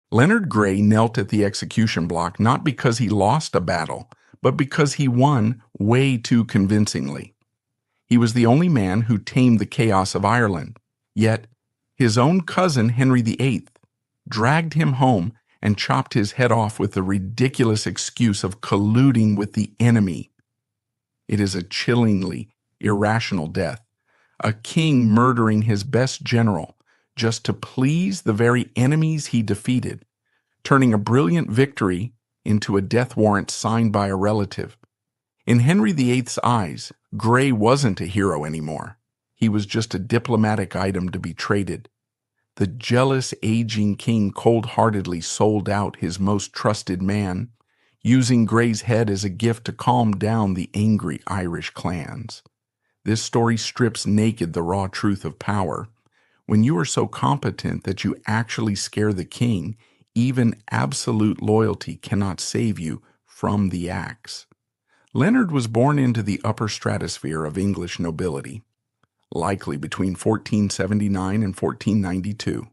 Leonard Gray knelt at the execution block not because he lost a battle, but because he won way too convincingly. He was the only man who tamed the chaos of Ireland, yet his own cousin Henry VIII dragged him home and chopped his head off with the ridiculous excuse of colluding with the enemy. It is a chillingly irrational death, a king murdering his best general just to please the very enemies he defeated, turning a brilliant victory into a death warrant signed by a relative. In Henry VIII's eyes, Gray wasn't a hero anymore. He was just a diplomatic item to be traded. The jealous, aging king cold-heartedly sold out his most trusted man, using Gray's head as a gift to calm down the angry Irish clans. This story strips naked the raw truth of power. When you are so competent that you actually scare the king, even absolute loyalty cannot save you from the axe. Leonard was born into the upper stratosphere of English nobility, likely between 1479 and 1492.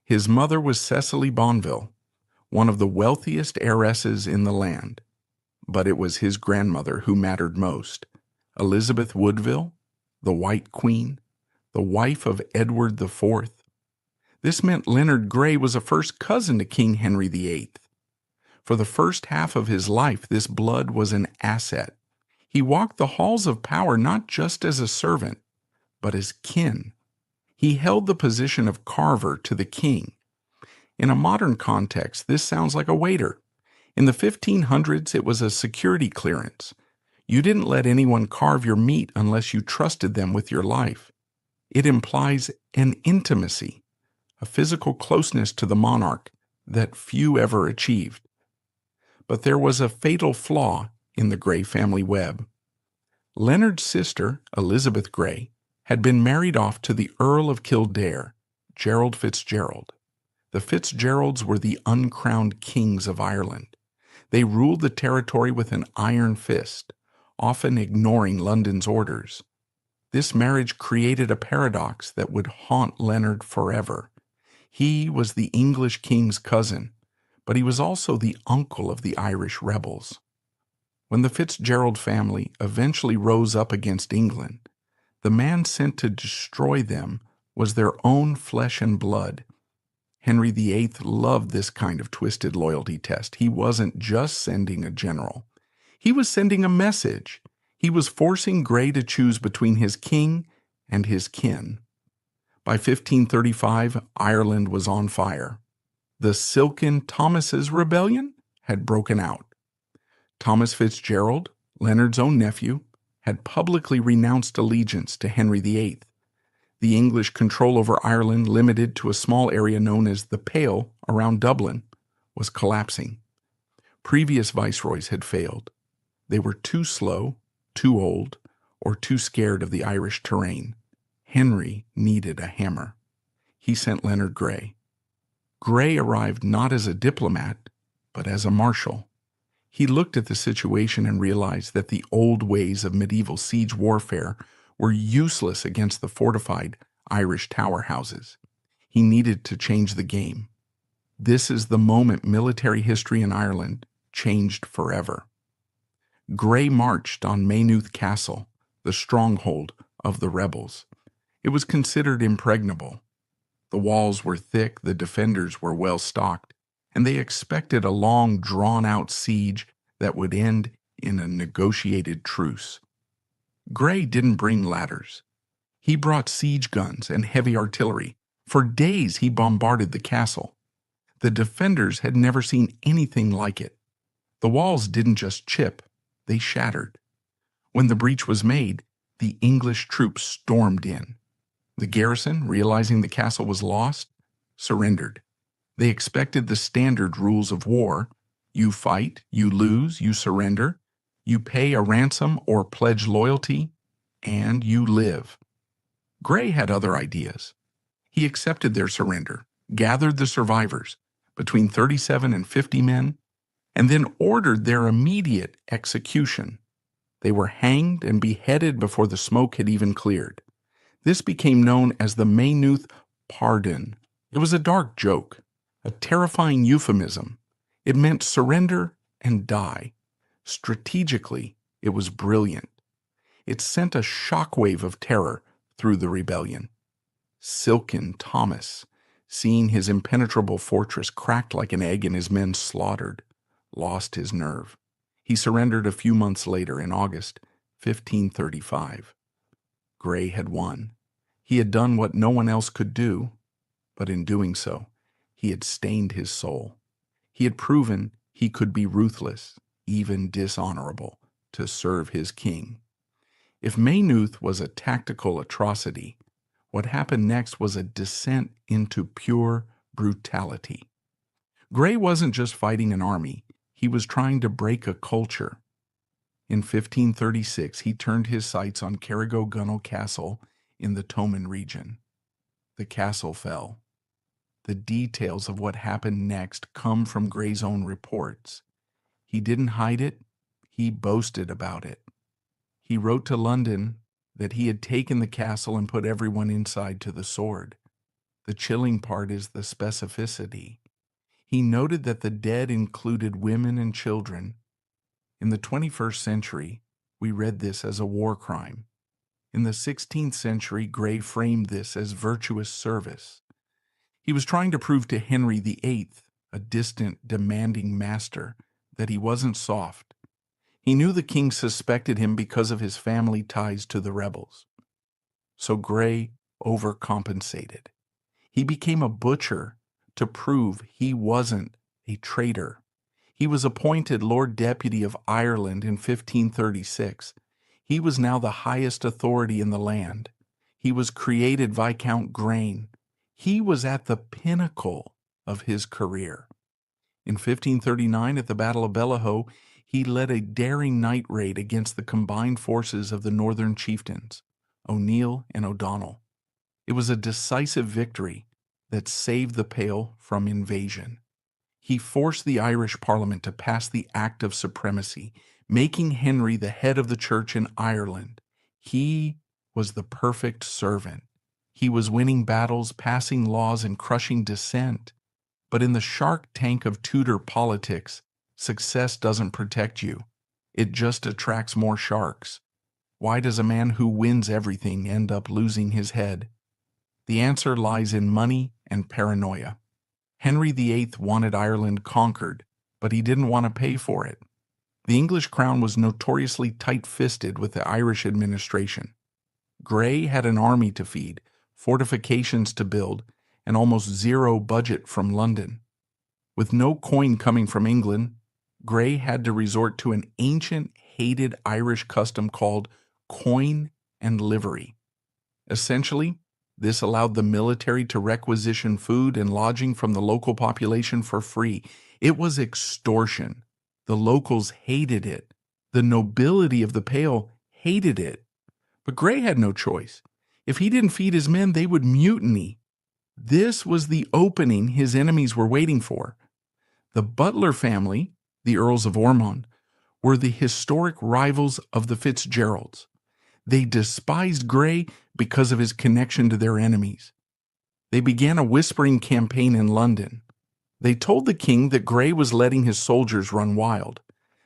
His mother was Cecily Bonville, one of the wealthiest heiresses in the land. But it was his grandmother who mattered most, Elizabeth Woodville, the White Queen, the wife of Edward IV. This meant Leonard Gray was a first cousin to King Henry VIII. For the first half of his life, this blood was an asset. He walked the halls of power not just as a servant, but as kin. He held the position of carver to the king. In a modern context, this sounds like a waiter. In the 1500s, it was a security clearance. You didn't let anyone carve your meat unless you trusted them with your life. It implies an intimacy, a physical closeness to the monarch that few ever achieved. But there was a fatal flaw in the Gray family web. Leonard's sister, Elizabeth Gray, had been married off to the Earl of Kildare, Gerald Fitzgerald. The Fitzgeralds were the uncrowned kings of Ireland. They ruled the territory with an iron fist, often ignoring London's orders. This marriage created a paradox that would haunt Leonard forever. He was the English king's cousin, but he was also the uncle of the Irish rebels. When the Fitzgerald family eventually rose up against England, the man sent to destroy them was their own flesh and blood. Henry VIII loved this kind of twisted loyalty test. He wasn't just sending a general. He was sending a message. He was forcing Gray to choose between his king and his kin. By 1535, Ireland was on fire. The Silken Thomases Rebellion had broken out. Thomas Fitzgerald, Leonard's own nephew, had publicly renounced allegiance to Henry VIII. The English control over Ireland, limited to a small area known as the Pale around Dublin, was collapsing. Previous viceroys had failed. They were too slow, too old, or too scared of the Irish terrain. Henry needed a hammer. He sent Leonard Gray. Gray arrived not as a diplomat, but as a marshal. He looked at the situation and realized that the old ways of medieval siege warfare were useless against the fortified Irish tower houses. He needed to change the game. This is the moment military history in Ireland changed forever. Gray marched on Maynooth Castle, the stronghold of the rebels. It was considered impregnable. The walls were thick, the defenders were well stocked, and they expected a long, drawn-out siege that would end in a negotiated truce. Gray didn't bring ladders. He brought siege guns and heavy artillery. For days he bombarded the castle. The defenders had never seen anything like it. The walls didn't just chip, they shattered. When the breach was made, the English troops stormed in. The garrison, realizing the castle was lost, surrendered. They expected the standard rules of war. You fight, you lose, you surrender, you pay a ransom or pledge loyalty, and you live. Gray had other ideas. He accepted their surrender, gathered the survivors, between 37 and 50 men, and then ordered their immediate execution. They were hanged and beheaded before the smoke had even cleared. This became known as the Maynooth Pardon. It was a dark joke, A terrifying euphemism. It meant surrender and die. Strategically, it was brilliant. It sent a shockwave of terror through the rebellion. Silken Thomas, seeing his impenetrable fortress cracked like an egg and his men slaughtered, lost his nerve. He surrendered a few months later in August 1535. Grey had won. He had done what no one else could do, but in doing so, he had stained his soul. He had proven he could be ruthless, even dishonorable, to serve his king. If Maynooth was a tactical atrocity, what happened next was a descent into pure brutality. Grey wasn't just fighting an army, he was trying to break a culture. In 1536, he turned his sights on Carrigogunnow Castle in the Thomond region. The castle fell. The details of what happened next come from Grey's own reports. He didn't hide it, he boasted about it. He wrote to London that he had taken the castle and put everyone inside to the sword. The chilling part is the specificity. He noted that the dead included women and children. In the 21st century, we read this as a war crime. In the 16th century, Grey framed this as virtuous service. He was trying to prove to Henry VIII, a distant, demanding master, that he wasn't soft. He knew the king suspected him because of his family ties to the rebels. So Grey overcompensated. He became a butcher to prove he wasn't a traitor. He was appointed Lord Deputy of Ireland in 1536. He was now the highest authority in the land. He was created Viscount Grain. He was at the pinnacle of his career. In 1539, at the Battle of Bellahoe, he led a daring night raid against the combined forces of the northern chieftains, O'Neill and O'Donnell. It was a decisive victory that saved the Pale from invasion. He forced the Irish Parliament to pass the Act of Supremacy, making Henry the head of the church in Ireland. He was the perfect servant. He was winning battles, passing laws, and crushing dissent. But in the shark tank of Tudor politics, success doesn't protect you. It just attracts more sharks. Why does a man who wins everything end up losing his head? The answer lies in money and paranoia. Henry VIII wanted Ireland conquered, but he didn't want to pay for it. The English crown was notoriously tight-fisted with the Irish administration. Grey had an army to feed, fortifications to build, and almost zero budget from London. With no coin coming from England, Grey had to resort to an ancient, hated Irish custom called coin and livery. Essentially, this allowed the military to requisition food and lodging from the local population for free. It was extortion. The locals hated it. The nobility of the Pale hated it. But Grey had no choice. If he didn't feed his men, they would mutiny. This was the opening his enemies were waiting for. The Butler family, the Earls of Ormond, were the historic rivals of the Fitzgeralds. They despised Grey because of his connection to their enemies. They began a whispering campaign in London. They told the king that Grey was letting his soldiers run wild.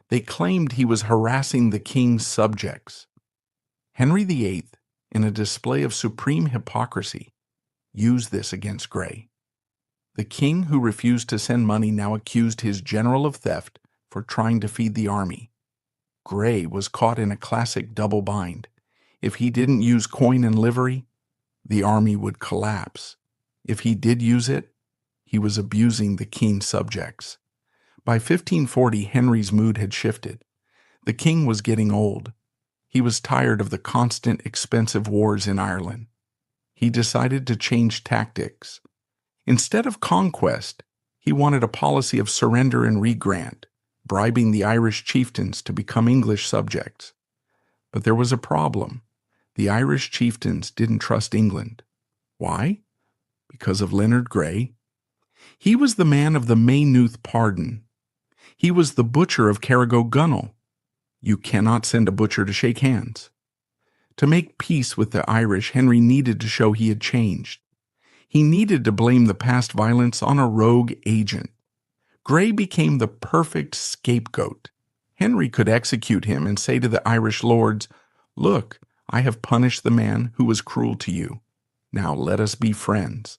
They claimed he was harassing the king's subjects. Henry VIII, in a display of supreme hypocrisy, used this against Grey. The king, who refused to send money, now accused his general of theft for trying to feed the army. Grey was caught in a classic double bind. If he didn't use coin and livery, the army would collapse. If he did use it, he was abusing the king's subjects. By 1540, Henry's mood had shifted. The king was getting old. He was tired of the constant, expensive wars in Ireland. He decided to change tactics. Instead of conquest, he wanted a policy of surrender and regrant, bribing the Irish chieftains to become English subjects. But there was a problem. The Irish chieftains didn't trust England. Why? Because of Leonard Grey. He was the man of the Maynooth pardon. He was the butcher of Carrigogunnow. You cannot send a butcher to shake hands. To make peace with the Irish, Henry needed to show he had changed. He needed to blame the past violence on a rogue agent. Grey became the perfect scapegoat. Henry could execute him and say to the Irish lords, "Look, I have punished the man who was cruel to you. Now let us be friends."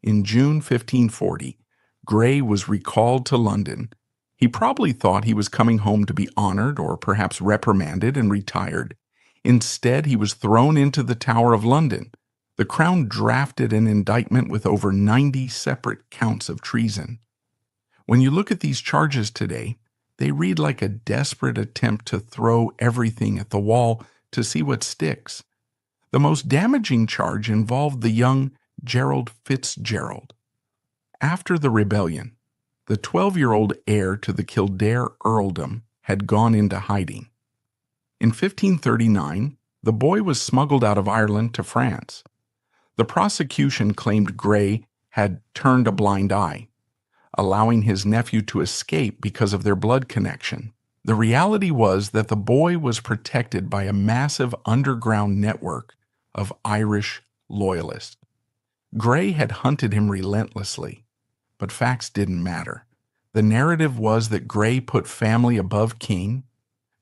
In June 1540, Grey was recalled to London. He probably thought he was coming home to be honored or perhaps reprimanded and retired. Instead, he was thrown into the Tower of London. The Crown drafted an indictment with over 90 separate counts of treason. When you look at these charges today, they read like a desperate attempt to throw everything at the wall to see what sticks. The most damaging charge involved the young Gerald Fitzgerald. After the rebellion, the 12-year-old heir to the Kildare earldom had gone into hiding. In 1539, the boy was smuggled out of Ireland to France. The prosecution claimed Grey had turned a blind eye, allowing his nephew to escape because of their blood connection. The reality was that the boy was protected by a massive underground network of Irish loyalists. Grey had hunted him relentlessly, but facts didn't matter. The narrative was that Grey put family above king.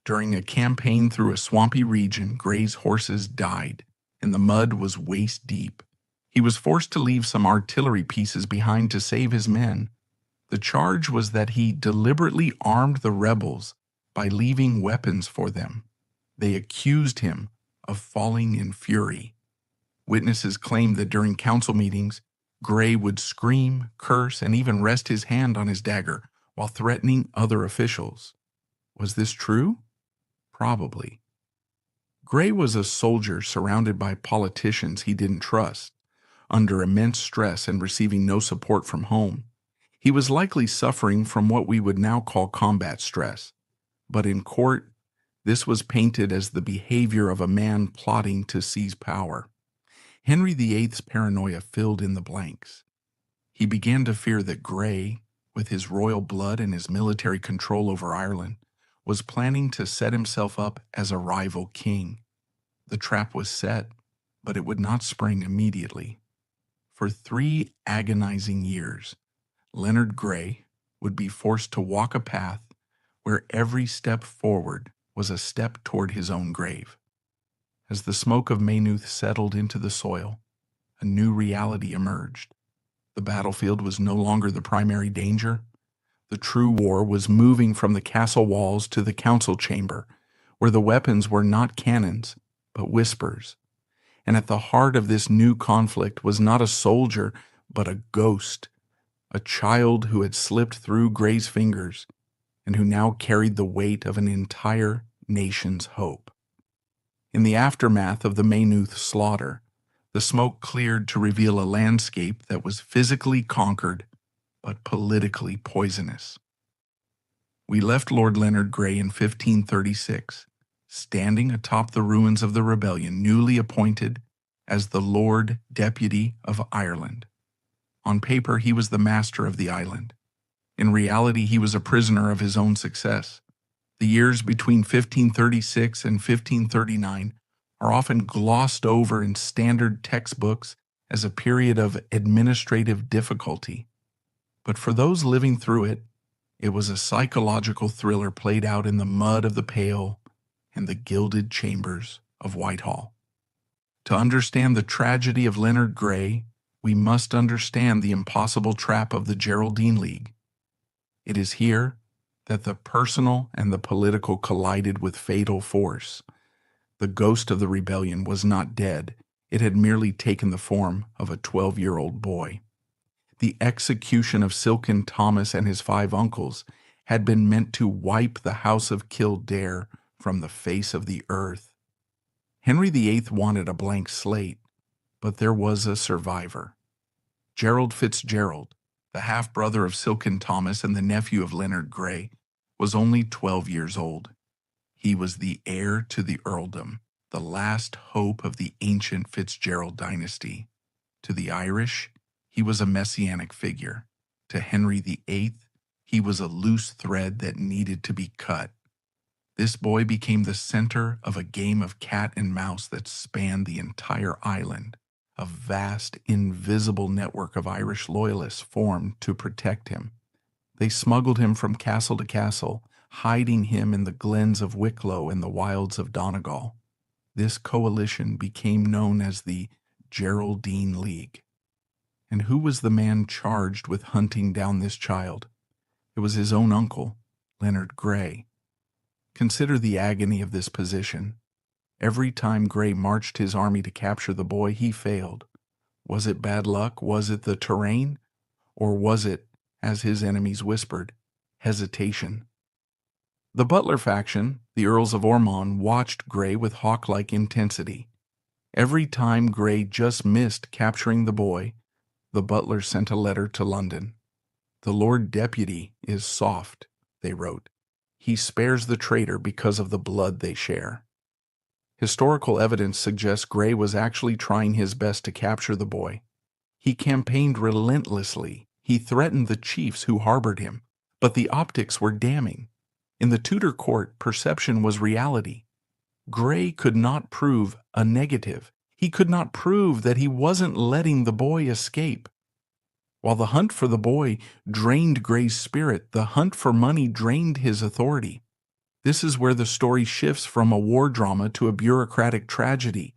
During a campaign through a swampy region, Grey's horses died, and the mud was waist deep. He was forced to leave some artillery pieces behind to save his men. The charge was that he deliberately armed the rebels by leaving weapons for them. They accused him of falling in fury. Witnesses claimed that during council meetings, Grey would scream, curse, and even rest his hand on his dagger while threatening other officials. Was this true? Probably. Grey was a soldier surrounded by politicians he didn't trust, under immense stress and receiving no support from home. He was likely suffering from what we would now call combat stress, but in court, this was painted as the behavior of a man plotting to seize power. Henry VIII's paranoia filled in the blanks. He began to fear that Grey, with his royal blood and his military control over Ireland, was planning to set himself up as a rival king. The trap was set, but it would not spring immediately. For 3 agonizing years, Leonard Grey would be forced to walk a path where every step forward was a step toward his own grave. As the smoke of Maynooth settled into the soil, a new reality emerged. The battlefield was no longer the primary danger. The true war was moving from the castle walls to the council chamber, where the weapons were not cannons, but whispers. And at the heart of this new conflict was not a soldier, but a ghost, a child who had slipped through Grey's fingers and who now carried the weight of an entire nation's hope. In the aftermath of the Maynooth slaughter, the smoke cleared to reveal a landscape that was physically conquered, but politically poisonous. We left Lord Leonard Grey in 1536, standing atop the ruins of the rebellion, newly appointed as the Lord Deputy of Ireland. On paper, he was the master of the island. In reality, he was a prisoner of his own success. The years between 1536 and 1539 are often glossed over in standard textbooks as a period of administrative difficulty. But for those living through it, it was a psychological thriller played out in the mud of the Pale and the gilded chambers of Whitehall. To understand the tragedy of Leonard Grey, we must understand the impossible trap of the Geraldine League. It is here that the personal and the political collided with fatal force. The ghost of the rebellion was not dead. It had merely taken the form of a 12-year-old boy. The execution of Silken Thomas and his 5 uncles had been meant to wipe the house of Kildare from the face of the earth. Henry VIII wanted a blank slate, but there was a survivor. Gerald Fitzgerald, the half-brother of Silken Thomas and the nephew of Leonard Grey, was only 12 years old. He was the heir to the earldom, the last hope of the ancient Fitzgerald dynasty. To the Irish, he was a messianic figure. To Henry VIII, he was a loose thread that needed to be cut. This boy became the center of a game of cat and mouse that spanned the entire island. A vast, invisible network of Irish loyalists formed to protect him. They smuggled him from castle to castle, hiding him in the glens of Wicklow and the wilds of Donegal. This coalition became known as the Geraldine League. And who was the man charged with hunting down this child? It was his own uncle, Leonard Grey. Consider the agony of this position. Every time Grey marched his army to capture the boy, he failed. Was it bad luck? Was it the terrain? Or was it, as his enemies whispered, hesitation? The Butler faction, the Earls of Ormond, watched Grey with hawk-like intensity. Every time Grey just missed capturing the boy, the Butlers sent a letter to London. "The Lord Deputy is soft," they wrote. "He spares the traitor because of the blood they share." Historical evidence suggests Grey was actually trying his best to capture the boy. He campaigned relentlessly. He threatened the chiefs who harbored him, but the optics were damning. In the Tudor court, perception was reality. Grey could not prove a negative. He could not prove that he wasn't letting the boy escape. While the hunt for the boy drained Grey's spirit, the hunt for money drained his authority. This is where the story shifts from a war drama to a bureaucratic tragedy.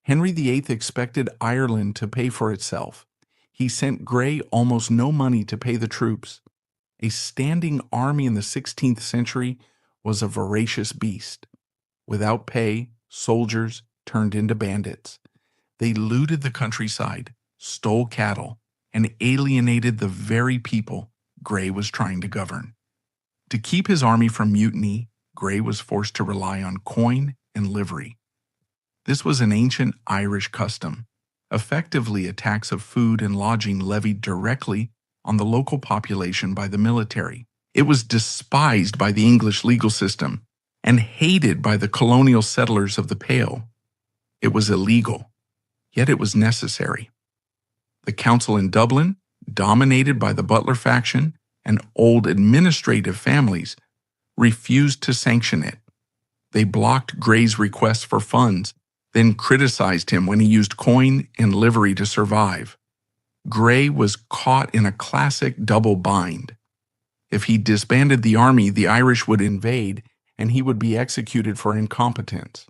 Henry VIII expected Ireland to pay for itself. He sent Grey almost no money to pay the troops. A standing army in the 16th century was a voracious beast. Without pay, soldiers turned into bandits. They looted the countryside, stole cattle, and alienated the very people Grey was trying to govern. To keep his army from mutiny, Grey was forced to rely on coin and livery. This was an ancient Irish custom, effectively a tax of food and lodging levied directly on the local population by the military. It was despised by the English legal system and hated by the colonial settlers of the Pale. It was illegal, yet it was necessary. The council in Dublin, dominated by the Butler faction and old administrative families, refused to sanction it. They blocked Grey's requests for funds, then criticized him when he used coin and livery to survive. Grey was caught in a classic double bind. If he disbanded the army, the Irish would invade, and he would be executed for incompetence.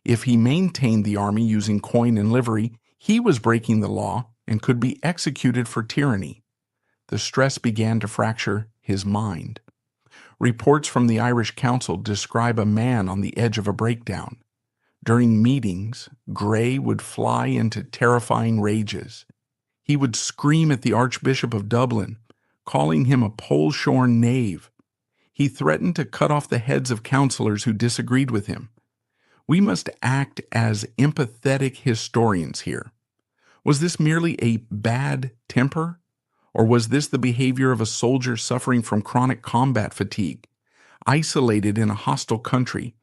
If he maintained the army using coin and livery, he was breaking the law and could be executed for tyranny. The stress began to fracture his mind. Reports from the Irish Council describe a man on the edge of a breakdown. During meetings, Grey would fly into terrifying rages. He would scream at the Archbishop of Dublin, calling him a pole-shorn knave. He threatened to cut off the heads of councillors who disagreed with him. We must act as empathetic historians here. Was this merely a bad temper? Or was this the behavior of a soldier suffering from chronic combat fatigue, isolated in a hostile country,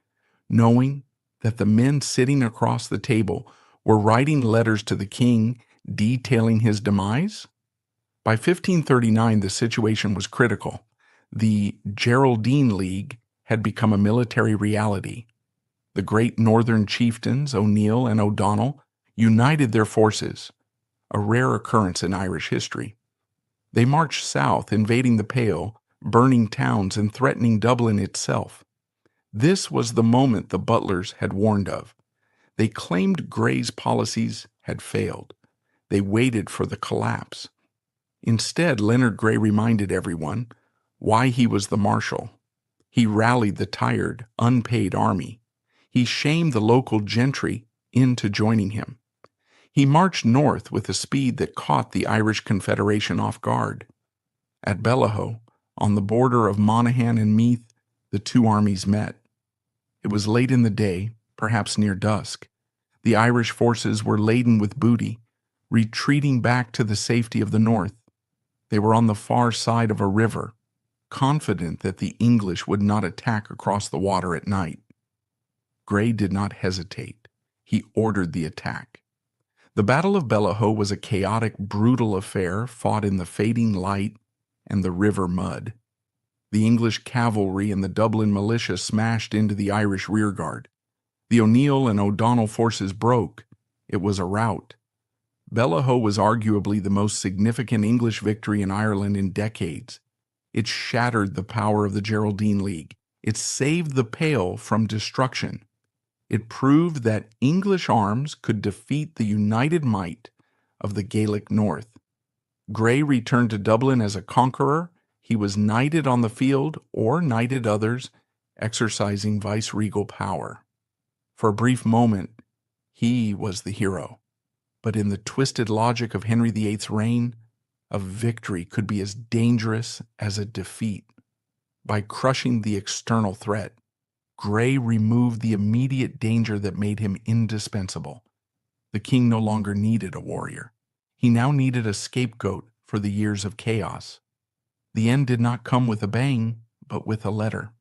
knowing that the men sitting across the table were writing letters to the king detailing his demise? By 1539, the situation was critical. The Geraldine League had become a military reality. The great northern chieftains, O'Neill and O'Donnell, united their forces, a rare occurrence in Irish history. They marched south, invading the Pale, burning towns and threatening Dublin itself. This was the moment the Butlers had warned of. They claimed Grey's policies had failed. They waited for the collapse. Instead, Leonard Grey reminded everyone why he was the marshal. He rallied the tired, unpaid army. He shamed the local gentry into joining him. He marched north with a speed that caught the Irish Confederation off guard. At Bellahoe, on the border of Monaghan and Meath, the two armies met. It was late in the day, perhaps near dusk. The Irish forces were laden with booty, retreating back to the safety of the north. They were on the far side of a river, confident that the English would not attack across the water at night. Grey did not hesitate. He ordered the attack. The Battle of Bellahoe was a chaotic, brutal affair fought in the fading light and the river mud. The English cavalry and the Dublin militia smashed into the Irish rearguard. The O'Neill and O'Donnell forces broke. It was a rout. Bellahoe was arguably the most significant English victory in Ireland in decades. It shattered the power of the Geraldine League. It saved the Pale from destruction. It proved that English arms could defeat the united might of the Gaelic North. Grey returned to Dublin as a conqueror. He was knighted on the field or knighted others, exercising viceregal power. For a brief moment, he was the hero. But in the twisted logic of Henry VIII's reign, a victory could be as dangerous as a defeat. By crushing the external threat, Grey removed the immediate danger that made him indispensable. The king no longer needed a warrior. He now needed a scapegoat for the years of chaos. The end did not come with a bang, but with a letter.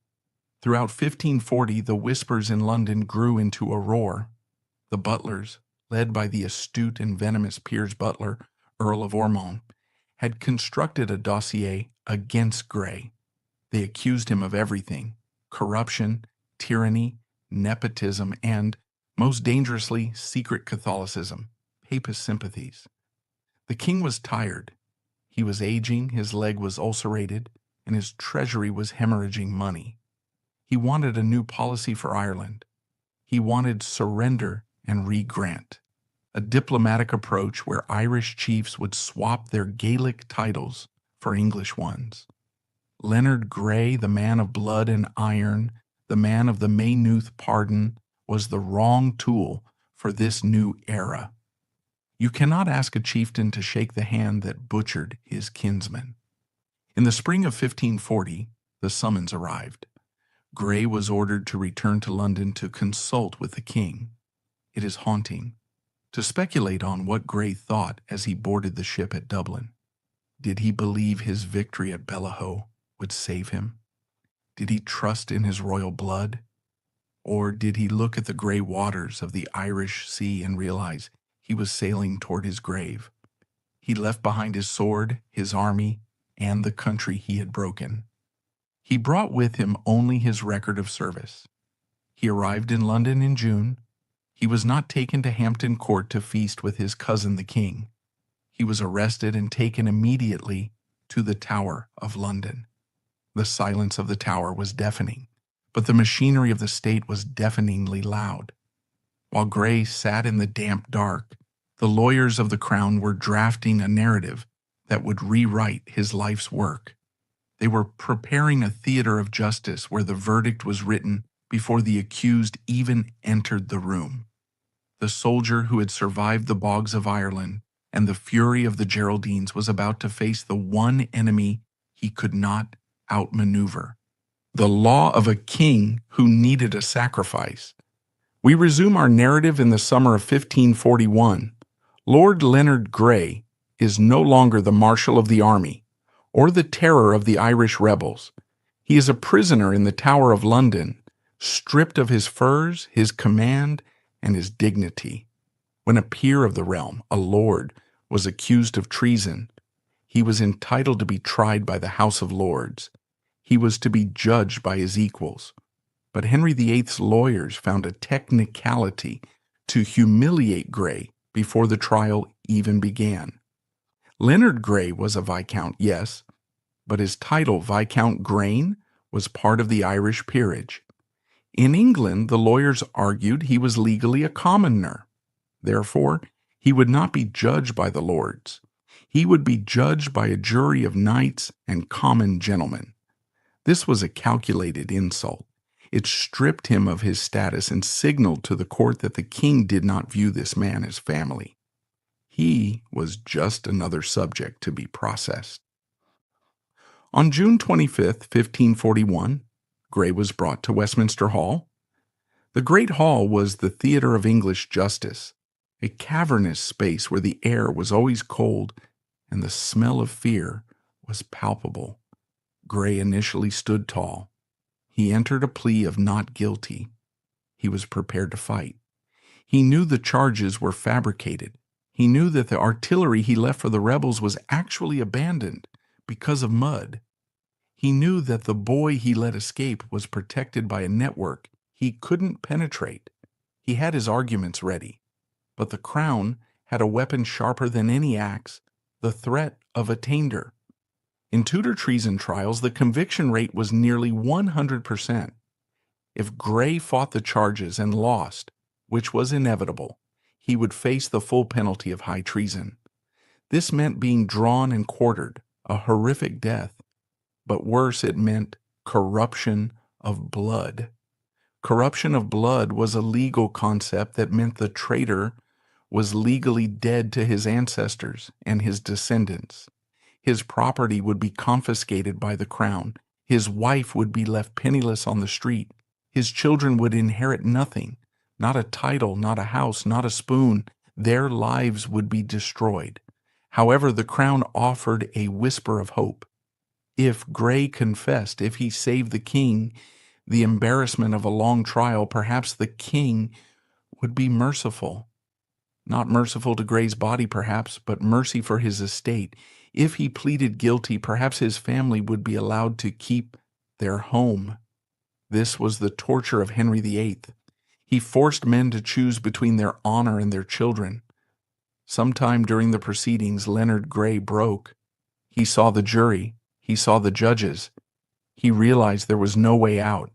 Throughout 1540, the whispers in London grew into a roar. The butlers, led by the astute and venomous Piers Butler, Earl of Ormond, had constructed a dossier against Grey. They accused him of everything: corruption, tyranny, nepotism, and, most dangerously, secret Catholicism, papist sympathies. The king was tired. He was aging, his leg was ulcerated, and his treasury was hemorrhaging money. He wanted a new policy for Ireland. He wanted surrender and re-grant, a diplomatic approach where Irish chiefs would swap their Gaelic titles for English ones. Leonard Grey, the man of blood and iron, the man of the Maynooth pardon, was the wrong tool for this new era. You cannot ask a chieftain to shake the hand that butchered his kinsman. In the spring of 1540, the summons arrived. Grey was ordered to return to London to consult with the king. It is haunting to speculate on what Grey thought as he boarded the ship at Dublin. Did he believe his victory at Bellahoe would save him? Did he trust in his royal blood? Or did he look at the gray waters of the Irish Sea and realize he was sailing toward his grave? He left behind his sword, his army, and the country he had broken. He brought with him only his record of service. He arrived in London in June. He was not taken to Hampton Court to feast with his cousin the king. He was arrested and taken immediately to the Tower of London. The silence of the tower was deafening, but the machinery of the state was deafeningly loud. While Grey sat in the damp dark, the lawyers of the crown were drafting a narrative that would rewrite his life's work. They were preparing a theater of justice where the verdict was written before the accused even entered the room. The soldier who had survived the bogs of Ireland and the fury of the Geraldines was about to face the one enemy he could not outmaneuver: the law of a king who needed a sacrifice. We resume our narrative in the summer of 1541. Lord Leonard Grey is no longer the marshal of the army or the terror of the Irish rebels. He is a prisoner in the Tower of London, stripped of his furs, his command, and his dignity. When a peer of the realm, a lord, was accused of treason, he was entitled to be tried by the House of Lords. He was to be judged by his equals. But Henry VIII's lawyers found a technicality to humiliate Grey before the trial even began. Leonard Grey was a Viscount, yes, but his title, Viscount Grain, was part of the Irish peerage. In England, the lawyers argued he was legally a commoner. Therefore, he would not be judged by the lords. He would be judged by a jury of knights and common gentlemen. This was a calculated insult. It stripped him of his status and signaled to the court that the king did not view this man as family. He was just another subject to be processed. On June 25, 1541, Grey was brought to Westminster Hall. The Great Hall was the theater of English justice, a cavernous space where the air was always cold and the smell of fear was palpable. Grey initially stood tall. He entered a plea of not guilty. He was prepared to fight. He knew the charges were fabricated. He knew that the artillery he left for the rebels was actually abandoned because of mud. He knew that the boy he let escape was protected by a network he couldn't penetrate. He had his arguments ready, but the crown had a weapon sharper than any axe, the threat of attainder. In Tudor treason trials, the conviction rate was nearly 100%. If Grey fought the charges and lost, which was inevitable, he would face the full penalty of high treason. This meant being drawn and quartered, a horrific death. But worse, it meant corruption of blood. Corruption of blood was a legal concept that meant the traitor was legally dead to his ancestors and his descendants. His property would be confiscated by the crown. His wife would be left penniless on the street. His children would inherit nothing, not a title, not a house, not a spoon. Their lives would be destroyed. However, the crown offered a whisper of hope. If Grey confessed, if he saved the king, the embarrassment of a long trial, perhaps the king would be merciful. Not merciful to Grey's body, perhaps, but mercy for his estate. If he pleaded guilty, perhaps his family would be allowed to keep their home. This was the torture of Henry VIII. He forced men to choose between their honor and their children. Sometime during the proceedings, Leonard Grey broke. He saw the jury. He saw the judges. He realized there was no way out.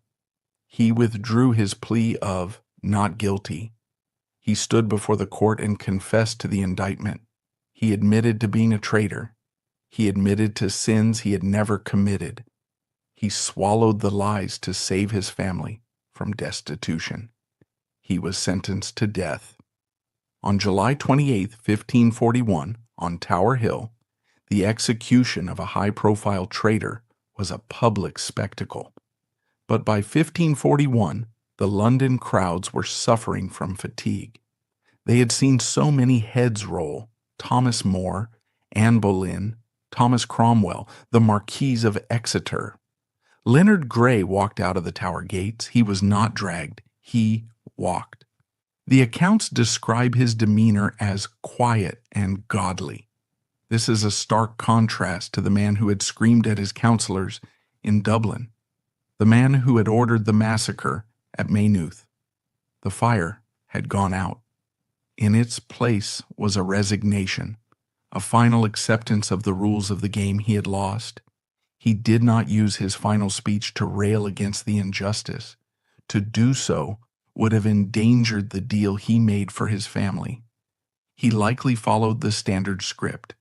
He withdrew his plea of not guilty. He stood before the court and confessed to the indictment. He admitted to being a traitor. He admitted to sins he had never committed. He swallowed the lies to save his family from destitution. He was sentenced to death. On July 28, 1541, on Tower Hill, the execution of a high-profile traitor was a public spectacle. But by 1541, the London crowds were suffering from fatigue. They had seen so many heads roll: Thomas More, Anne Boleyn, Thomas Cromwell, the Marquis of Exeter. Leonard Grey walked out of the Tower gates. He was not dragged. He walked. The accounts describe his demeanor as quiet and godly. This is a stark contrast to the man who had screamed at his counselors in Dublin, the man who had ordered the massacre at Maynooth. The fire had gone out. In its place was a resignation, a final acceptance of the rules of the game he had lost. He did not use his final speech to rail against the injustice. To do so would have endangered the deal he made for his family. He likely followed the standard script,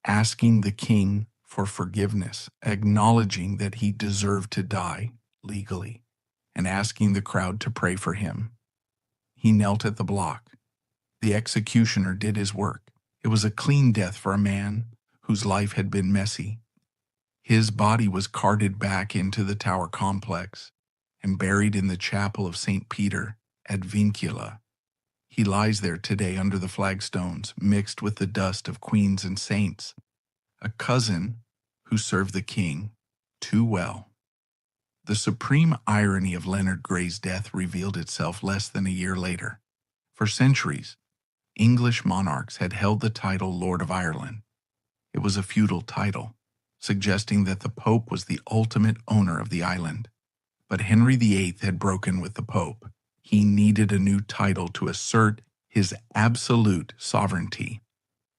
asking the king for forgiveness, acknowledging that he deserved to die legally, and asking the crowd to pray for him. He knelt at the block. The executioner did his work. It was a clean death for a man whose life had been messy. His body was carted back into the Tower complex and buried in the chapel of St. Peter at Vincula. He lies there today under the flagstones, mixed with the dust of queens and saints, a cousin who served the king too well. The supreme irony of Leonard Grey's death revealed itself less than a year later. For centuries, English monarchs had held the title Lord of Ireland. It was a feudal title, suggesting that the Pope was the ultimate owner of the island. But Henry VIII had broken with the Pope. He needed a new title to assert his absolute sovereignty.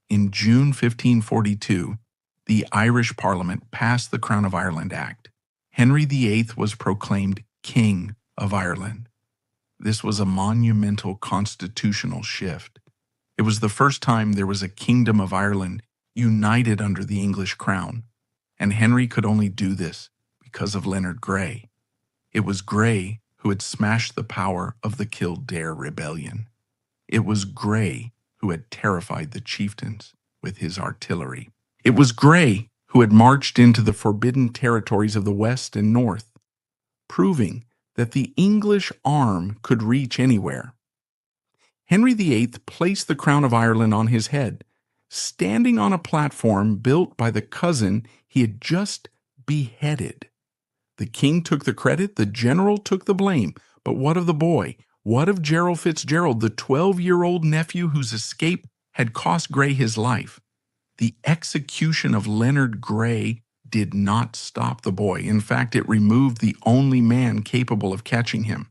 In June 1542, the Irish Parliament passed the Crown of Ireland Act. Henry VIII was proclaimed King of Ireland. This was a monumental constitutional shift. It was the first time there was a Kingdom of Ireland united under the English crown, and Henry could only do this because of Leonard Grey. It was Grey who had smashed the power of the Kildare Rebellion. It was Grey who had terrified the chieftains with his artillery. It was Grey who had marched into the forbidden territories of the West and North, proving that the English arm could reach anywhere. Henry VIII placed the crown of Ireland on his head, standing on a platform built by the cousin he had just beheaded. The king took the credit, the general took the blame. But what of the boy? What of Gerald Fitzgerald, the 12-year-old nephew whose escape had cost Grey his life? The execution of Leonard Grey did not stop the boy. In fact, it removed the only man capable of catching him.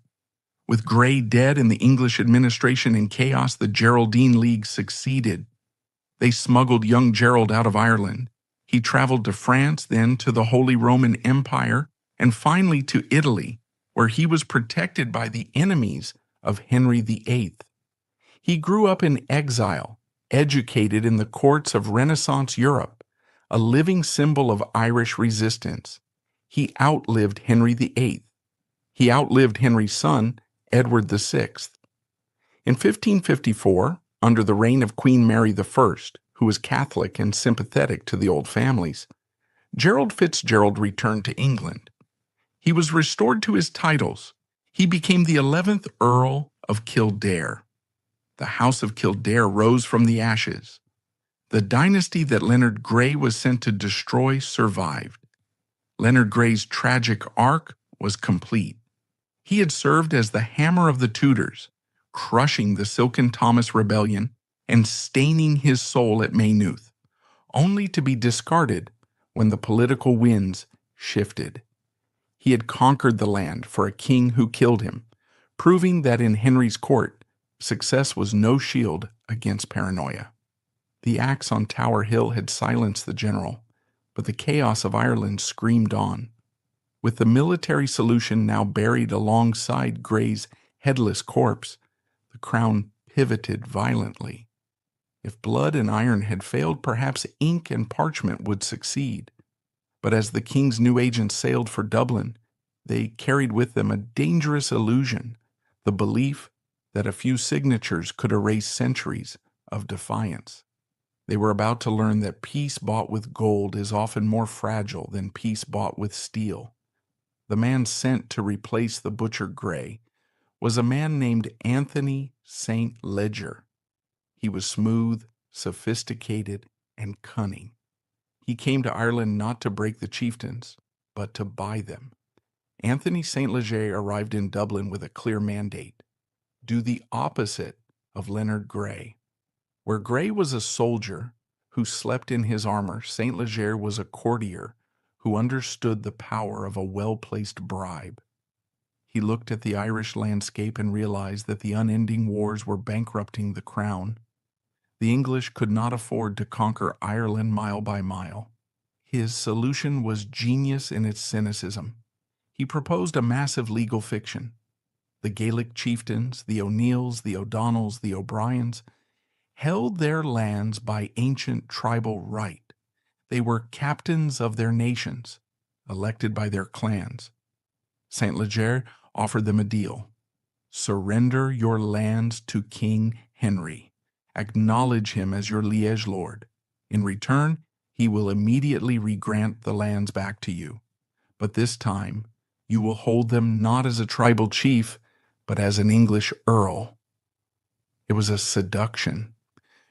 With Grey dead and the English administration in chaos, the Geraldine League succeeded. They smuggled young Gerald out of Ireland. He traveled to France, then to the Holy Roman Empire, and finally to Italy, where he was protected by the enemies of Henry VIII. He grew up in exile, educated in the courts of Renaissance Europe, a living symbol of Irish resistance. He outlived Henry VIII. He outlived Henry's son, Edward VI. In 1554, under the reign of Queen Mary I, who was Catholic and sympathetic to the old families, Gerald Fitzgerald returned to England. He was restored to his titles. He became the 11th Earl of Kildare. The House of Kildare rose from the ashes. The dynasty that Leonard Grey was sent to destroy survived. Leonard Grey's tragic arc was complete. He had served as the hammer of the Tudors, crushing the Silken Thomas Rebellion and staining his soul at Maynooth, only to be discarded when the political winds shifted. He had conquered the land for a king who killed him, proving that in Henry's court, success was no shield against paranoia. The axe on Tower Hill had silenced the general, but the chaos of Ireland screamed on. With the military solution now buried alongside Grey's headless corpse, the crown pivoted violently. If blood and iron had failed, perhaps ink and parchment would succeed. But as the king's new agents sailed for Dublin, they carried with them a dangerous illusion, the belief that a few signatures could erase centuries of defiance. They were about to learn that peace bought with gold is often more fragile than peace bought with steel. The man sent to replace the butcher Grey was a man named Anthony St. Leger. He was smooth, sophisticated, and cunning. He came to Ireland not to break the chieftains, but to buy them. Anthony St. Leger arrived in Dublin with a clear mandate: do the opposite of Leonard Grey. Where Grey was a soldier who slept in his armor, St. Leger was a courtier who understood the power of a well-placed bribe. He looked at the Irish landscape and realized that the unending wars were bankrupting the crown. The English could not afford to conquer Ireland mile by mile. His solution was genius in its cynicism. He proposed a massive legal fiction. The Gaelic chieftains, the O'Neills, the O'Donnells, the O'Briens, held their lands by ancient tribal right. They were captains of their nations, elected by their clans. St. Leger offered them a deal. Surrender your lands to King Henry. Acknowledge him as your liege lord. In return, he will immediately regrant the lands back to you. But this time, you will hold them not as a tribal chief, but as an English earl. It was a seduction.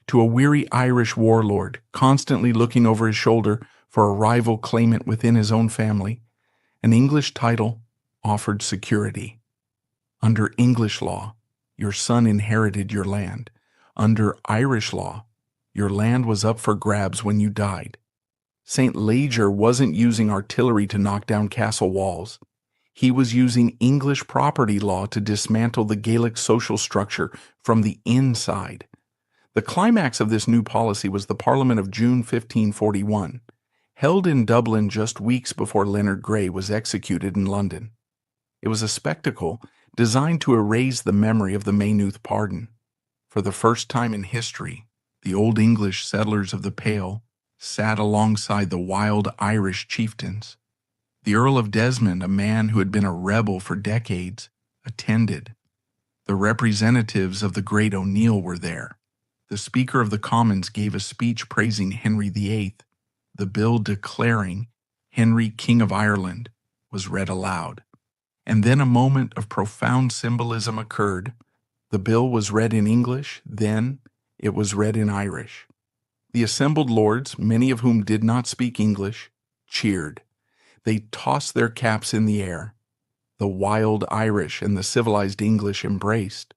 To a weary Irish warlord, constantly looking over his shoulder for a rival claimant within his own family, an English title offered security. Under English law, your son inherited your land. Under Irish law, your land was up for grabs when you died. St. Leger wasn't using artillery to knock down castle walls. He was using English property law to dismantle the Gaelic social structure from the inside. The climax of this new policy was the Parliament of June 1541, held in Dublin just weeks before Leonard Grey was executed in London. It was a spectacle designed to erase the memory of the Maynooth pardon. For the first time in history, the Old English settlers of the Pale sat alongside the wild Irish chieftains. The Earl of Desmond, a man who had been a rebel for decades, attended. The representatives of the great O'Neill were there. The Speaker of the Commons gave a speech praising Henry VIII. The bill declaring Henry King of Ireland was read aloud. And then a moment of profound symbolism occurred. The bill was read in English, then it was read in Irish. The assembled lords, many of whom did not speak English, cheered. They tossed their caps in the air. The wild Irish and the civilized English embraced.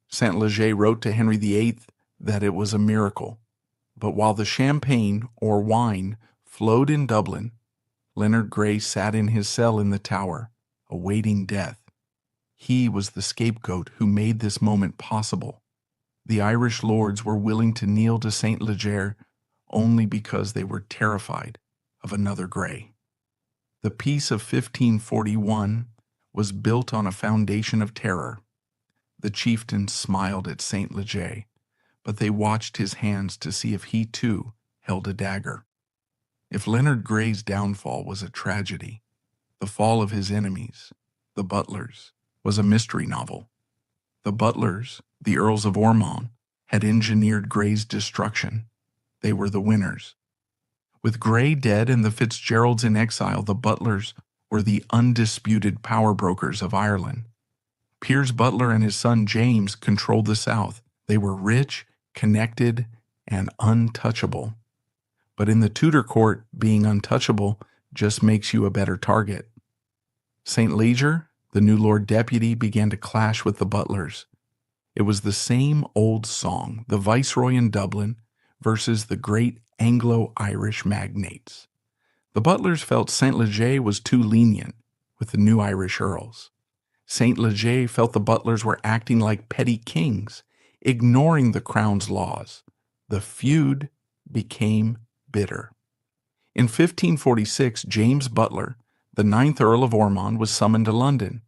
St. Leger wrote to Henry VIII that it was a miracle. But while the champagne, or wine, flowed in Dublin, Leonard Grey sat in his cell in the Tower, awaiting death. He was the scapegoat who made this moment possible. The Irish lords were willing to kneel to Saint Leger only because they were terrified of another Grey. The peace of 1541 was built on a foundation of terror. The chieftains smiled at Saint Leger, but they watched his hands to see if he too held a dagger. If Leonard Grey's downfall was a tragedy, the fall of his enemies, the Butlers, was a mystery novel. The Butlers, the Earls of Ormond, had engineered Grey's destruction. They were the winners. With Grey dead and the Fitzgeralds in exile, the Butlers were the undisputed power brokers of Ireland. Piers Butler and his son James controlled the South. They were rich, connected, and untouchable. But in the Tudor court, being untouchable just makes you a better target. St. Leger, the new Lord Deputy, began to clash with the Butlers. It was the same old song, the Viceroy in Dublin versus the great Anglo-Irish magnates. The Butlers felt St. Leger was too lenient with the new Irish earls. St. Leger felt the Butlers were acting like petty kings, ignoring the crown's laws. The feud became bitter. In 1546, James Butler, the 9th Earl of Ormond, was summoned to London.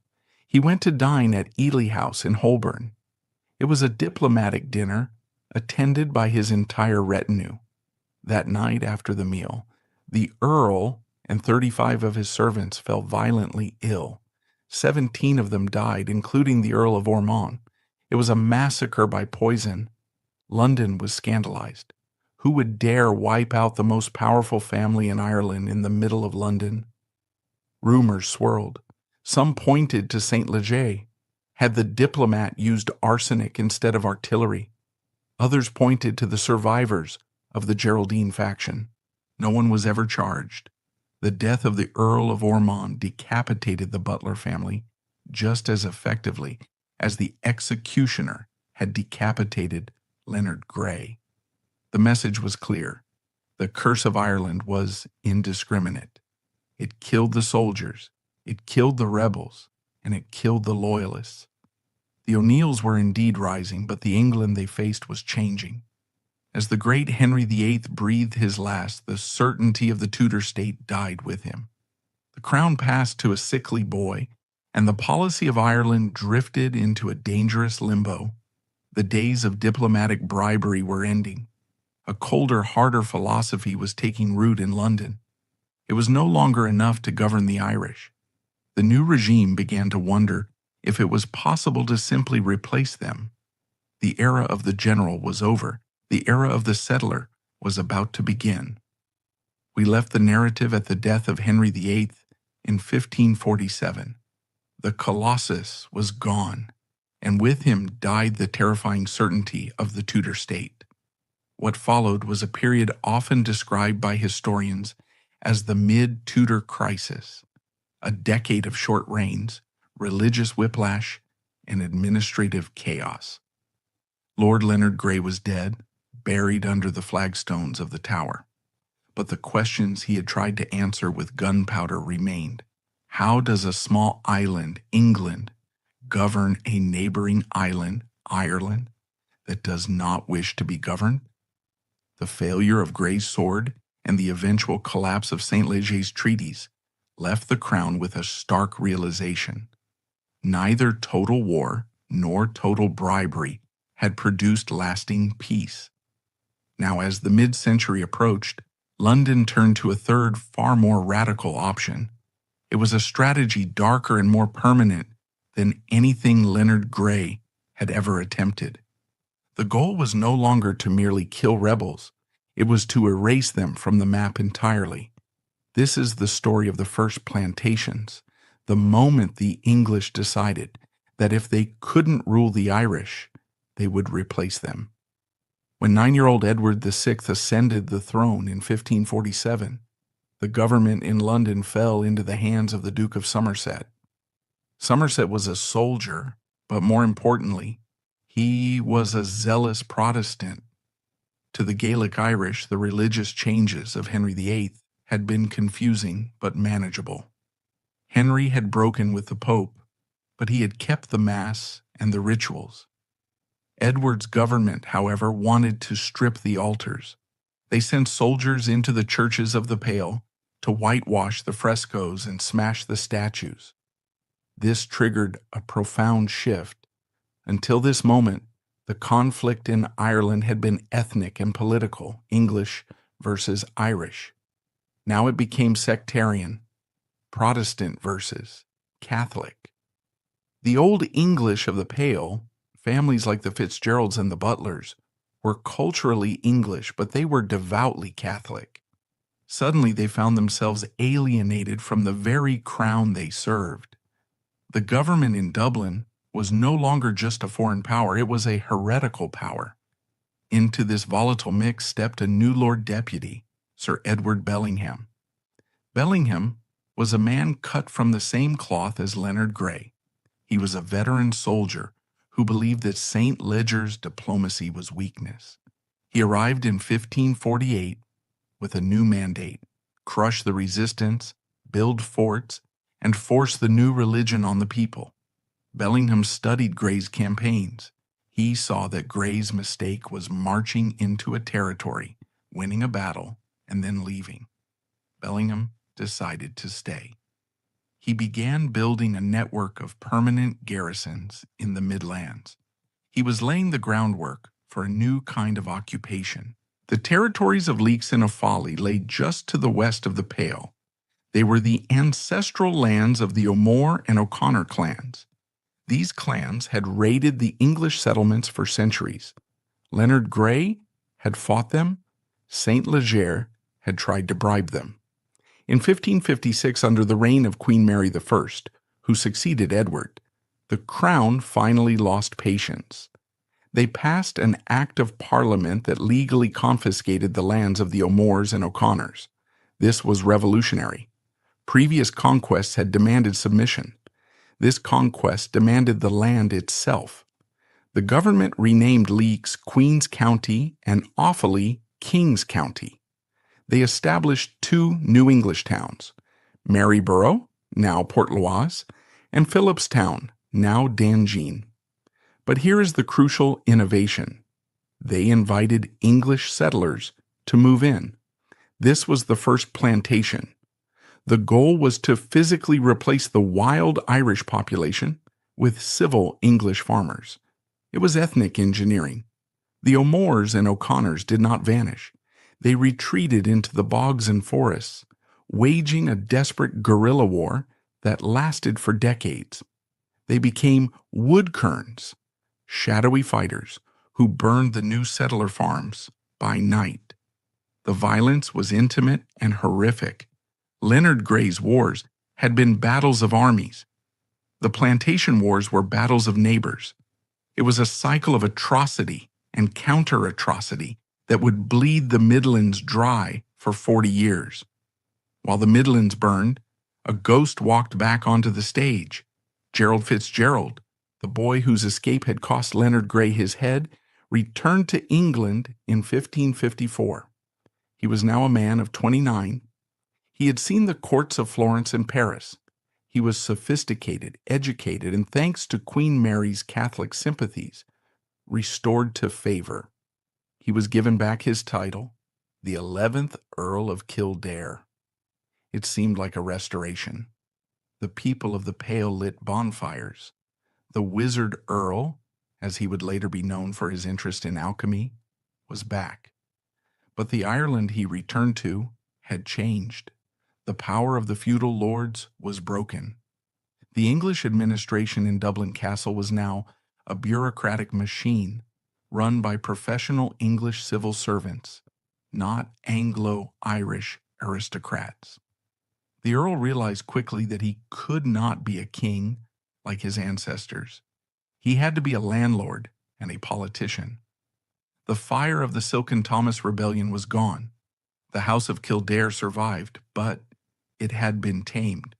He went to dine at Ely House in Holborn. It was a diplomatic dinner, attended by his entire retinue. That night after the meal, the Earl and 35 of his servants fell violently ill. 17 of them died, including the Earl of Ormond. It was a massacre by poison. London was scandalized. Who would dare wipe out the most powerful family in Ireland in the middle of London? Rumors swirled. Some pointed to St. Leger. Had the diplomat used arsenic instead of artillery? Others pointed to the survivors of the Geraldine faction. No one was ever charged. The death of the Earl of Ormond decapitated the Butler family just as effectively as the executioner had decapitated Leonard Grey. The message was clear. The curse of Ireland was indiscriminate. It killed the soldiers, it killed the rebels, and it killed the loyalists. The O'Neills were indeed rising, but the England they faced was changing. As the great Henry VIII breathed his last, the certainty of the Tudor state died with him. The crown passed to a sickly boy, and the policy of Ireland drifted into a dangerous limbo. The days of diplomatic bribery were ending. A colder, harder philosophy was taking root in London. It was no longer enough to govern the Irish. The new regime began to wonder if it was possible to simply replace them. The era of the general was over. The era of the settler was about to begin. We left the narrative at the death of Henry VIII in 1547. The Colossus was gone, and with him died the terrifying certainty of the Tudor state. What followed was a period often described by historians as the mid-Tudor crisis, a decade of short reigns, religious whiplash, and administrative chaos. Lord Leonard Grey was dead, buried under the flagstones of the Tower. But the questions he had tried to answer with gunpowder remained. How does a small island, England, govern a neighboring island, Ireland, that does not wish to be governed? The failure of Grey's sword and the eventual collapse of St. Leger's treaties left the crown with a stark realization. Neither total war nor total bribery had produced lasting peace. Now, as the mid-century approached, London turned to a third, far more radical option. It was a strategy darker and more permanent than anything Leonard Grey had ever attempted. The goal was no longer to merely kill rebels. It was to erase them from the map entirely. This is the story of the first plantations, the moment the English decided that if they couldn't rule the Irish, they would replace them. When 9-year-old Edward VI ascended the throne in 1547, the government in London fell into the hands of the Duke of Somerset. Somerset was a soldier, but more importantly, he was a zealous Protestant. To the Gaelic Irish, the religious changes of Henry VIII had been confusing but manageable. Henry had broken with the Pope. but he had kept the Mass and the rituals. Edward's government, however, wanted to strip the altars. They sent soldiers into the churches of the Pale to whitewash the frescoes and smash the statues. This triggered a profound shift. Until this moment, the conflict in Ireland had been ethnic and political, English versus Irish. Now it became sectarian, Protestant versus Catholic. The Old English of the Pale, families like the Fitzgeralds and the Butlers, were culturally English, but they were devoutly Catholic. Suddenly they found themselves alienated from the very crown they served. The government in Dublin was no longer just a foreign power, it was a heretical power. Into this volatile mix stepped a new Lord Deputy, Sir Edward Bellingham. Bellingham was a man cut from the same cloth as Leonard Grey. He was a veteran soldier who believed that St. Leger's diplomacy was weakness. He arrived in 1548 with a new mandate: crush the resistance, build forts, and force the new religion on the people. Bellingham studied Grey's campaigns. He saw that Grey's mistake was marching into a territory, winning a battle, and then leaving. Bellingham decided to stay. He began building a network of permanent garrisons in the Midlands. He was laying the groundwork for a new kind of occupation. The territories of Leix and Offaly lay just to the west of the Pale. They were the ancestral lands of the O'More and O'Connor clans. These clans had raided the English settlements for centuries. Leonard Grey had fought them. St. Leger had tried to bribe them. In 1556, under the reign of Queen Mary I, who succeeded Edward, the crown finally lost patience. They passed an Act of Parliament that legally confiscated the lands of the O'Mores and O'Connors. This was revolutionary. Previous conquests had demanded submission. This conquest demanded the land itself. The government renamed Leix Queen's County and Offaly King's County. They established two new English towns, Maryborough, now Portlaoise, and Philipstown, now Dangeen. But here is the crucial innovation. They invited English settlers to move in. This was the first plantation. The goal was to physically replace the wild Irish population with civil English farmers. It was ethnic engineering. The O'Mores and O'Connors did not vanish. They retreated into the bogs and forests, waging a desperate guerrilla war that lasted for decades. They became woodkerns, shadowy fighters who burned the new settler farms by night. The violence was intimate and horrific. Leonard Grey's wars had been battles of armies. The plantation wars were battles of neighbors. It was a cycle of atrocity and counter-atrocity that would bleed the Midlands dry for 40 years. While the Midlands burned, a ghost walked back onto the stage. Gerald Fitzgerald, the boy whose escape had cost Leonard Grey his head, returned to England in 1554. He was now a man of 29. He had seen the courts of Florence and Paris. He was sophisticated, educated, and thanks to Queen Mary's Catholic sympathies, restored to favor. He was given back his title, the 11th Earl of Kildare. It seemed like a restoration. The people of the Pale lit bonfires. The wizard Earl, as he would later be known for his interest in alchemy, was back. But the Ireland he returned to had changed. The power of the feudal lords was broken. The English administration in Dublin Castle was now a bureaucratic machine run by professional English civil servants, not Anglo-Irish aristocrats. The Earl realized quickly that he could not be a king like his ancestors. He had to be a landlord and a politician. The fire of the Silken Thomas Rebellion was gone. The House of Kildare survived, but it had been tamed.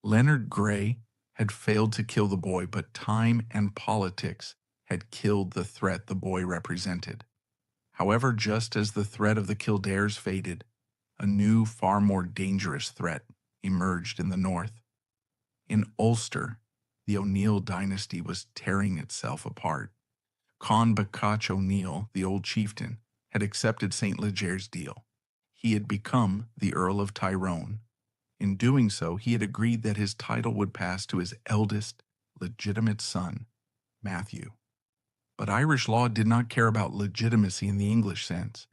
Leonard Grey had failed to kill the boy, but time and politics had killed the threat the boy represented. However, just as the threat of the Kildares faded, a new, far more dangerous threat emerged in the north. In Ulster, The O'Neill dynasty was tearing itself apart. Con Bacach O'Neill, the old chieftain, had accepted St. Leger's deal. He had become the Earl of Tyrone. In doing so, he had agreed that his title would pass to his eldest, legitimate son, Matthew. But Irish law did not care about legitimacy in the English sense.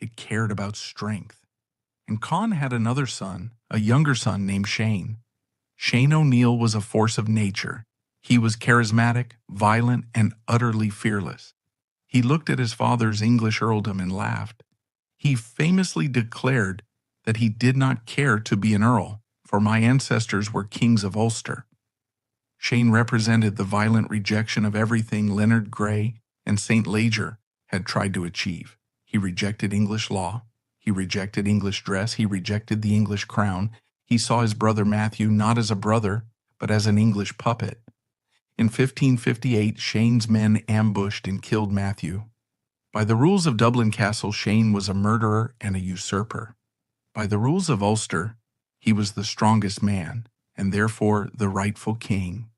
It cared about strength. And Con had another son, a younger son named Shane. Shane O'Neill was a force of nature. He was charismatic, violent, and utterly fearless. He looked at his father's English earldom and laughed. He famously declared that he did not care to be an earl, for my ancestors were kings of Ulster. Shane represented the violent rejection of everything Leonard Grey and St. Leger had tried to achieve. He rejected English law. He rejected English dress. He rejected the English crown. He saw his brother Matthew not as a brother, but as an English puppet. In 1558, Shane's men ambushed and killed Matthew. By the rules of Dublin Castle, Shane was a murderer and a usurper. By the rules of Ulster, he was the strongest man, and therefore the rightful king.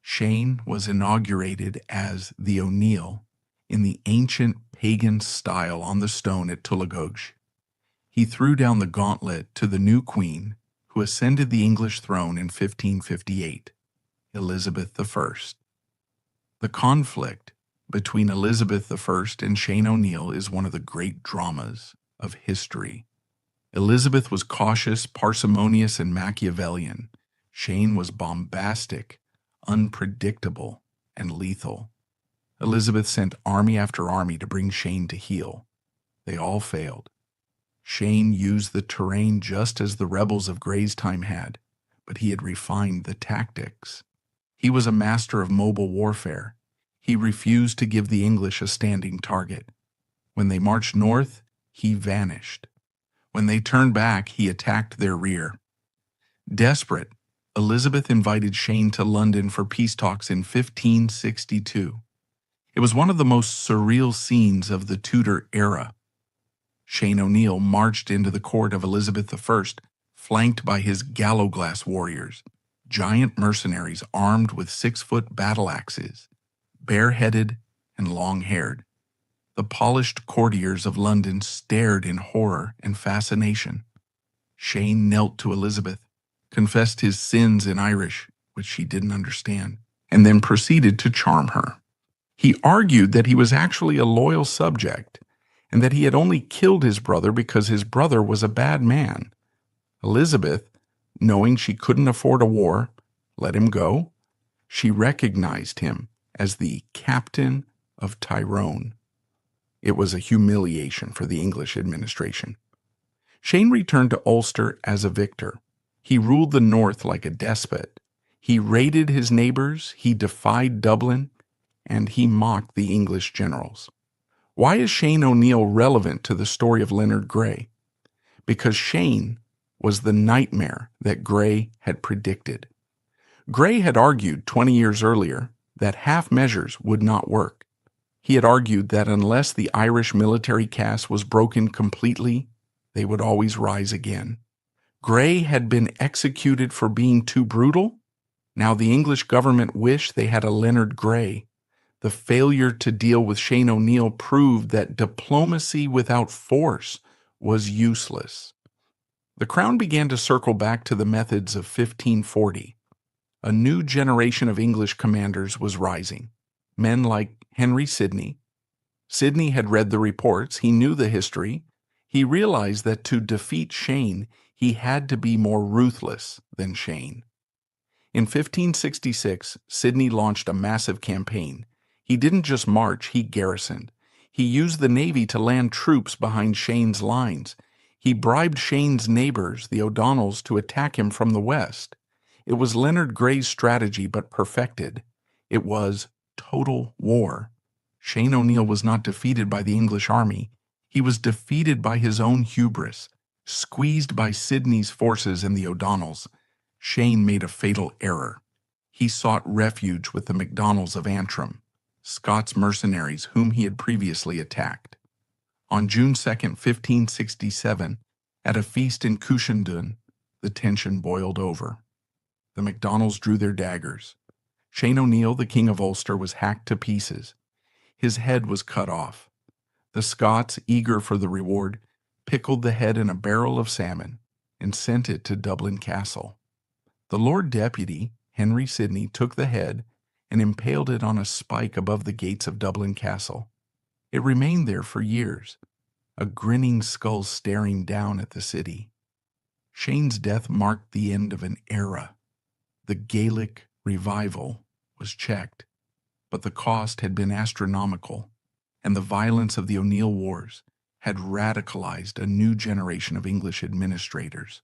Shane was inaugurated as the O'Neill in the ancient pagan style on the stone at Tullagoge. He threw down the gauntlet to the new queen, who ascended the English throne in 1558, Elizabeth I. The conflict between Elizabeth I and Shane O'Neill is one of the great dramas of history. Elizabeth was cautious, parsimonious, and Machiavellian. Shane was bombastic, unpredictable, and lethal. Elizabeth sent army after army to bring Shane to heel. They all failed. Shane used the terrain just as the rebels of Grey's time had, but he had refined the tactics. He was a master of mobile warfare. He refused to give the English a standing target. When they marched north, he vanished. When they turned back, he attacked their rear. Desperate, Elizabeth invited Shane to London for peace talks in 1562. It was one of the most surreal scenes of the Tudor era. Shane O'Neill marched into the court of Elizabeth I, flanked by his gallows warriors, giant mercenaries armed with 6-foot battle axes, bareheaded and long-haired. The polished courtiers of London stared in horror and fascination. Shane knelt to Elizabeth, confessed his sins in Irish, which she didn't understand, and then proceeded to charm her. He argued that he was actually a loyal subject, and that he had only killed his brother because his brother was a bad man. Elizabeth, knowing she couldn't afford a war, let him go. She recognized him as the captain of Tyrone. It was a humiliation for the English administration. Shane returned to Ulster as a victor. He ruled the north like a despot. He raided his neighbors, he defied Dublin, and he mocked the English generals. Why is Shane O'Neill relevant to the story of Leonard Grey? Because Shane was the nightmare that Grey had predicted. Grey had argued 20 years earlier that half measures would not work. He had argued that unless the Irish military caste was broken completely, they would always rise again. Grey had been executed for being too brutal. Now the English government wished they had a Leonard Grey. The failure to deal with Shane O'Neill proved that diplomacy without force was useless. The crown began to circle back to the methods of 1540. A new generation of English commanders was rising. Men like Henry Sidney. Sidney had read the reports, he knew the history. He realized that to defeat Shane, he had to be more ruthless than Shane. In 1566, Sidney launched a massive campaign. He didn't just march, he garrisoned. He used the Navy to land troops behind Shane's lines. He bribed Shane's neighbors, the O'Donnells, to attack him from the west. It was Leonard Grey's strategy, but perfected. It was total war. Shane O'Neill was not defeated by the English army. He was defeated by his own hubris, squeezed by Sidney's forces and the O'Donnells. Shane made a fatal error. He sought refuge with the MacDonalds of Antrim, Scots mercenaries whom he had previously attacked. On June 2, 1567, at a feast in Cushendun, the tension boiled over. The MacDonalds drew their daggers. Shane O'Neill, the King of Ulster, was hacked to pieces. His head was cut off. The Scots, eager for the reward, pickled the head in a barrel of salmon and sent it to Dublin Castle. The Lord Deputy, Henry Sidney, took the head and impaled it on a spike above the gates of Dublin Castle. It remained there for years, a grinning skull staring down at the city. Shane's death marked the end of an era. The Gaelic revival was checked, but the cost had been astronomical, and the violence of the O'Neill Wars had radicalized a new generation of English administrators.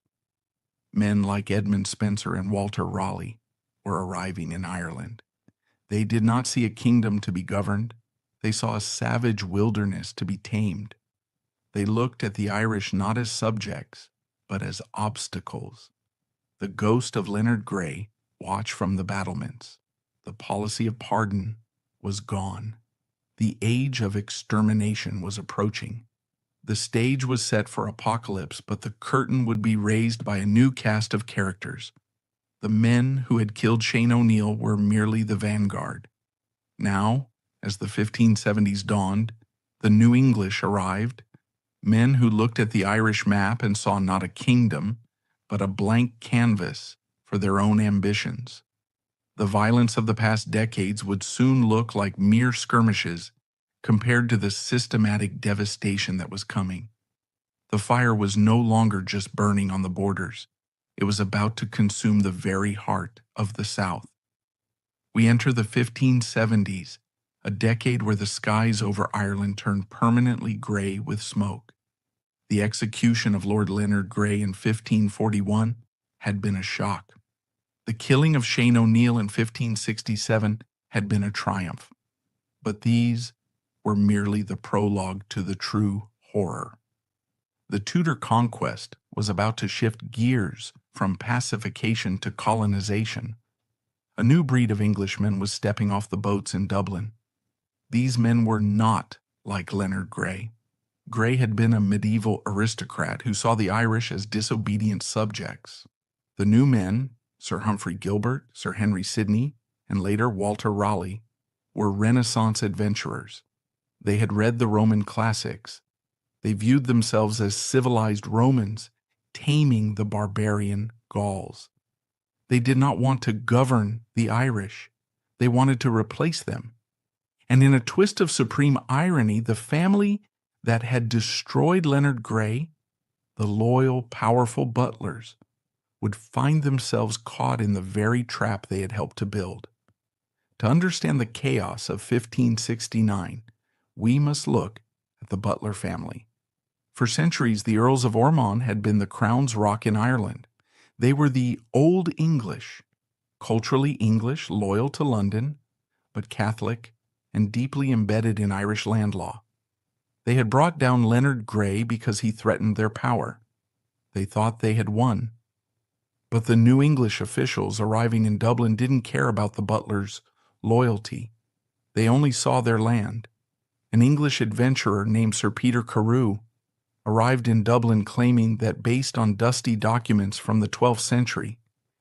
Men like Edmund Spencer and Walter Raleigh were arriving in Ireland. They did not see a kingdom to be governed. They saw a savage wilderness to be tamed. They looked at the Irish not as subjects, but as obstacles. The ghost of Leonard Grey watched from the battlements. The policy of pardon was gone. The age of extermination was approaching. The stage was set for apocalypse, but the curtain would be raised by a new cast of characters. The men who had killed Shane O'Neill were merely the vanguard. Now, as the 1570s dawned, the New English arrived, men who looked at the Irish map and saw not a kingdom, but a blank canvas for their own ambitions. The violence of the past decades would soon look like mere skirmishes compared to the systematic devastation that was coming. The fire was no longer just burning on the borders. It was about to consume the very heart of the South. We enter the 1570s, a decade where the skies over Ireland turned permanently gray with smoke. The execution of Lord Leonard Grey in 1541 had been a shock. The killing of Shane O'Neill in 1567 had been a triumph. But these were merely the prologue to the true horror. The Tudor conquest was about to shift gears from pacification to colonization. A new breed of Englishmen was stepping off the boats in Dublin. These men were not like Leonard Grey. Grey had been a medieval aristocrat who saw the Irish as disobedient subjects. The new men, Sir Humphrey Gilbert, Sir Henry Sidney, and later Walter Raleigh, were Renaissance adventurers. They had read the Roman classics. They viewed themselves as civilized Romans, taming the barbarian Gauls. They did not want to govern the Irish. They wanted to replace them. And in a twist of supreme irony, the family that had destroyed Leonard Grey, the loyal, powerful Butlers, would find themselves caught in the very trap they had helped to build. To understand the chaos of 1569, we must look at the Butler family. For centuries, the Earls of Ormond had been the crown's rock in Ireland. They were the Old English, culturally English, loyal to London, but Catholic and deeply embedded in Irish land law. They had brought down Leonard Grey because he threatened their power. They thought they had won. But the New English officials arriving in Dublin didn't care about the Butlers' loyalty. They only saw their land. An English adventurer named Sir Peter Carew arrived in Dublin claiming that based on dusty documents from the 12th century,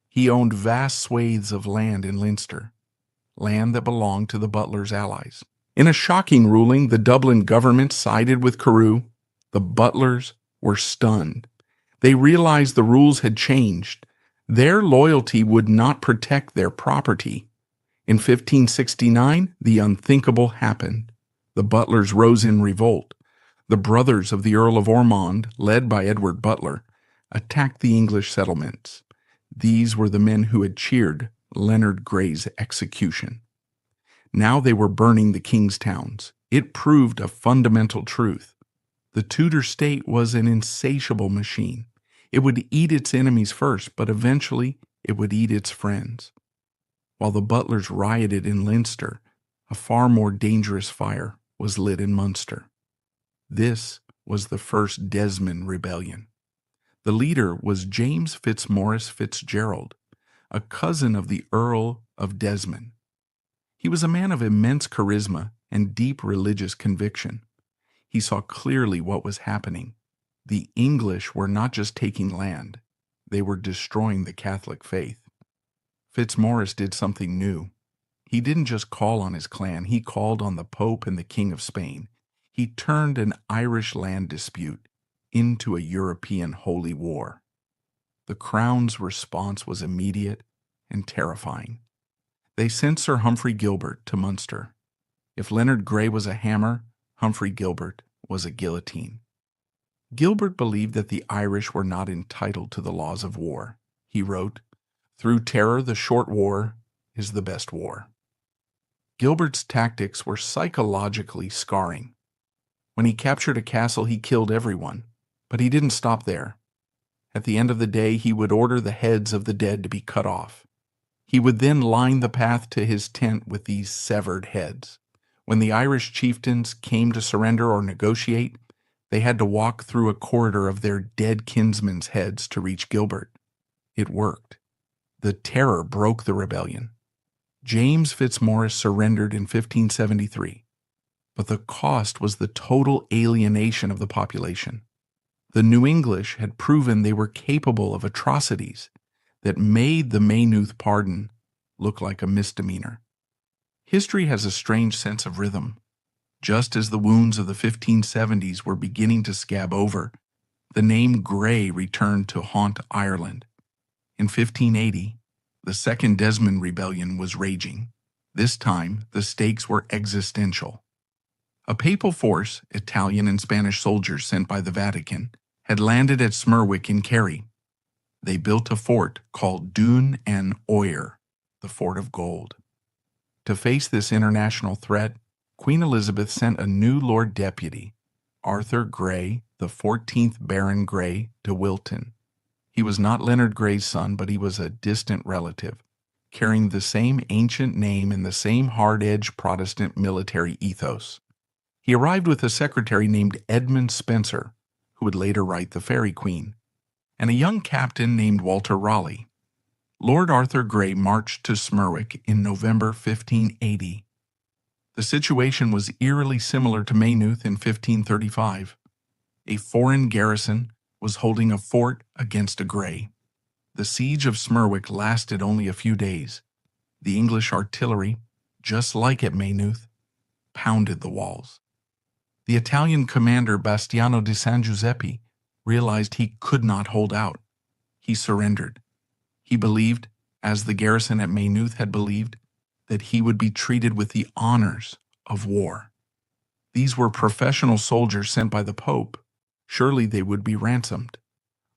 he owned vast swathes of land in Leinster, land that belonged to the Butlers' allies. In a shocking ruling, the Dublin government sided with Carew. The Butlers were stunned. They realized the rules had changed. Their loyalty would not protect their property. In 1569, the unthinkable happened. The Butlers rose in revolt. The brothers of the Earl of Ormond, led by Edward Butler, attacked the English settlements. These were the men who had cheered Leonard Grey's execution. Now they were burning the king's towns. It proved a fundamental truth. The Tudor state was an insatiable machine. It would eat its enemies first, but eventually it would eat its friends. While the Butlers rioted in Leinster, a far more dangerous fire was lit in Munster. This was the first Desmond Rebellion. The leader was James Fitzmaurice Fitzgerald, a cousin of the Earl of Desmond. He was a man of immense charisma and deep religious conviction. He saw clearly what was happening. The English were not just taking land, they were destroying the Catholic faith. Fitzmaurice did something new. He didn't just call on his clan, he called on the Pope and the King of Spain. He turned an Irish land dispute into a European holy war. The Crown's response was immediate and terrifying. They sent Sir Humphrey Gilbert to Munster. If Leonard Grey was a hammer, Humphrey Gilbert was a guillotine. Gilbert believed that the Irish were not entitled to the laws of war. He wrote, "Through terror, the short war is the best war." Gilbert's tactics were psychologically scarring. When he captured a castle, he killed everyone, but he didn't stop there. At the end of the day, he would order the heads of the dead to be cut off. He would then line the path to his tent with these severed heads. When the Irish chieftains came to surrender or negotiate, they had to walk through a corridor of their dead kinsmen's heads to reach Gilbert. It worked. The terror broke the rebellion. James Fitzmaurice surrendered in 1573, but the cost was the total alienation of the population. The New English had proven they were capable of atrocities that made the Maynooth pardon look like a misdemeanor. History has a strange sense of rhythm. Just as the wounds of the 1570s were beginning to scab over, the name Grey returned to haunt Ireland. In 1580, the Second Desmond Rebellion was raging. This time, the stakes were existential. A papal force, Italian and Spanish soldiers sent by the Vatican, had landed at Smerwick in Kerry. They built a fort called Dún an Oyer, the Fort of Gold. To face this international threat, Queen Elizabeth sent a new Lord Deputy, Arthur Grey, the 14th Baron Grey, to Wilton. He was not Leonard Grey's son, but he was a distant relative, carrying the same ancient name and the same hard-edged Protestant military ethos. He arrived with a secretary named Edmund Spencer, who would later write The Faerie Queene, and a young captain named Walter Raleigh. Lord Arthur Grey marched to Smerwick in November 1580. The situation was eerily similar to Maynooth in 1535. A foreign garrison was holding a fort against a Grey. The siege of Smerwick lasted only a few days. The English artillery, just like at Maynooth, pounded the walls. The Italian commander Bastiano di San Giuseppe realized he could not hold out. He surrendered. He believed, as the garrison at Maynooth had believed, that he would be treated with the honors of war. These were professional soldiers sent by the Pope. Surely they would be ransomed.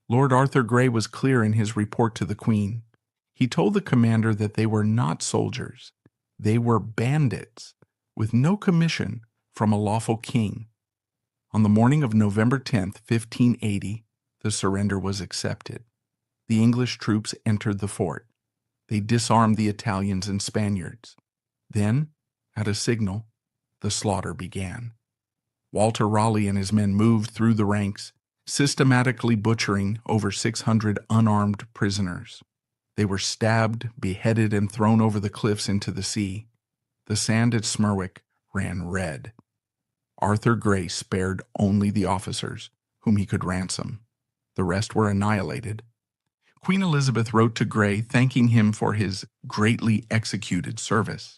Lord Arthur Grey was clear in his report to the Queen. He told the commander that they were not soldiers. They were bandits, with no commission from a lawful king. On the morning of November 10th, 1580, the surrender was accepted. The English troops entered the fort. They disarmed the Italians and Spaniards. Then, at a signal, the slaughter began. Walter Raleigh and his men moved through the ranks, systematically butchering over 600 unarmed prisoners. They were stabbed, beheaded, and thrown over the cliffs into the sea. The sand at Smerwick ran red. Arthur Grey spared only the officers, whom he could ransom. The rest were annihilated. Queen Elizabeth wrote to Grey thanking him for his greatly executed service.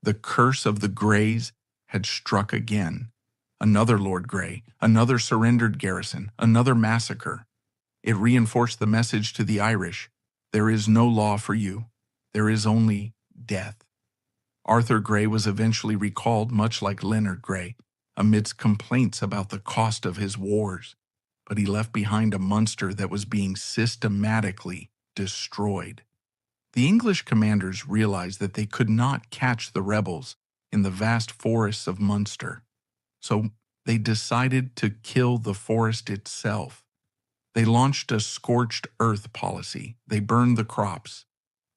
The curse of the Greys had struck again. Another Lord Grey, another surrendered garrison, another massacre. It reinforced the message to the Irish: there is no law for you. There is only death. Arthur Grey was eventually recalled, much like Leonard Grey, amidst complaints about the cost of his wars, but he left behind a Munster that was being systematically destroyed. The English commanders realized that they could not catch the rebels in the vast forests of Munster. So they decided to kill the forest itself. They launched a scorched earth policy. They burned the crops.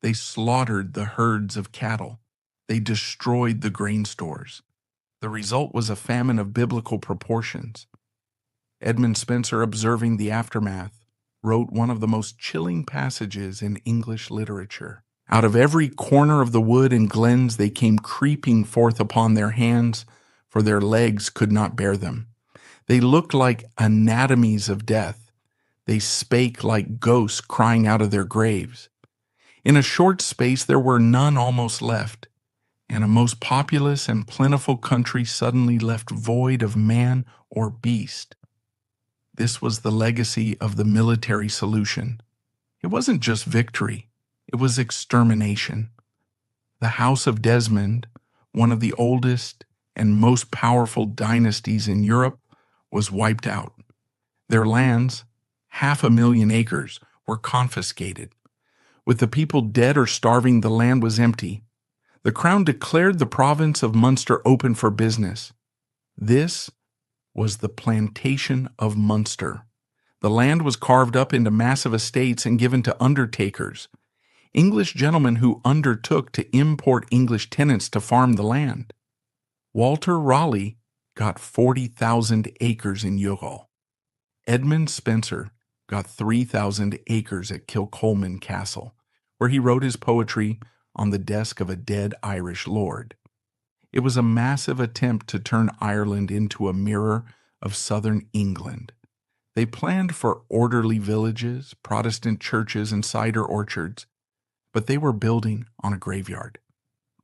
They slaughtered the herds of cattle. They destroyed the grain stores. The result was a famine of biblical proportions. Edmund Spencer, observing the aftermath, wrote one of the most chilling passages in English literature. Out of every corner of the wood and glens they came creeping forth upon their hands, for their legs could not bear them. They looked like anatomies of death. They spake like ghosts crying out of their graves. In a short space there were none almost left. and a most populous and plentiful country suddenly left void of man or beast. This was the legacy of the military solution. It wasn't just victory, it was extermination. The House of Desmond, one of the oldest and most powerful dynasties in Europe, was wiped out. Their lands, 500,000 acres, were confiscated. With the people dead or starving, the land was empty. The crown declared the province of Munster open for business. This was the plantation of Munster. The land was carved up into massive estates and given to undertakers, English gentlemen who undertook to import English tenants to farm the land. Walter Raleigh got 40,000 acres in Youghal. Edmund Spenser got 3,000 acres at Kilcolman Castle, where he wrote his poetry on the desk of a dead Irish lord. It was a massive attempt to turn Ireland into a mirror of southern England. They planned for orderly villages, Protestant churches, and cider orchards, but they were building on a graveyard.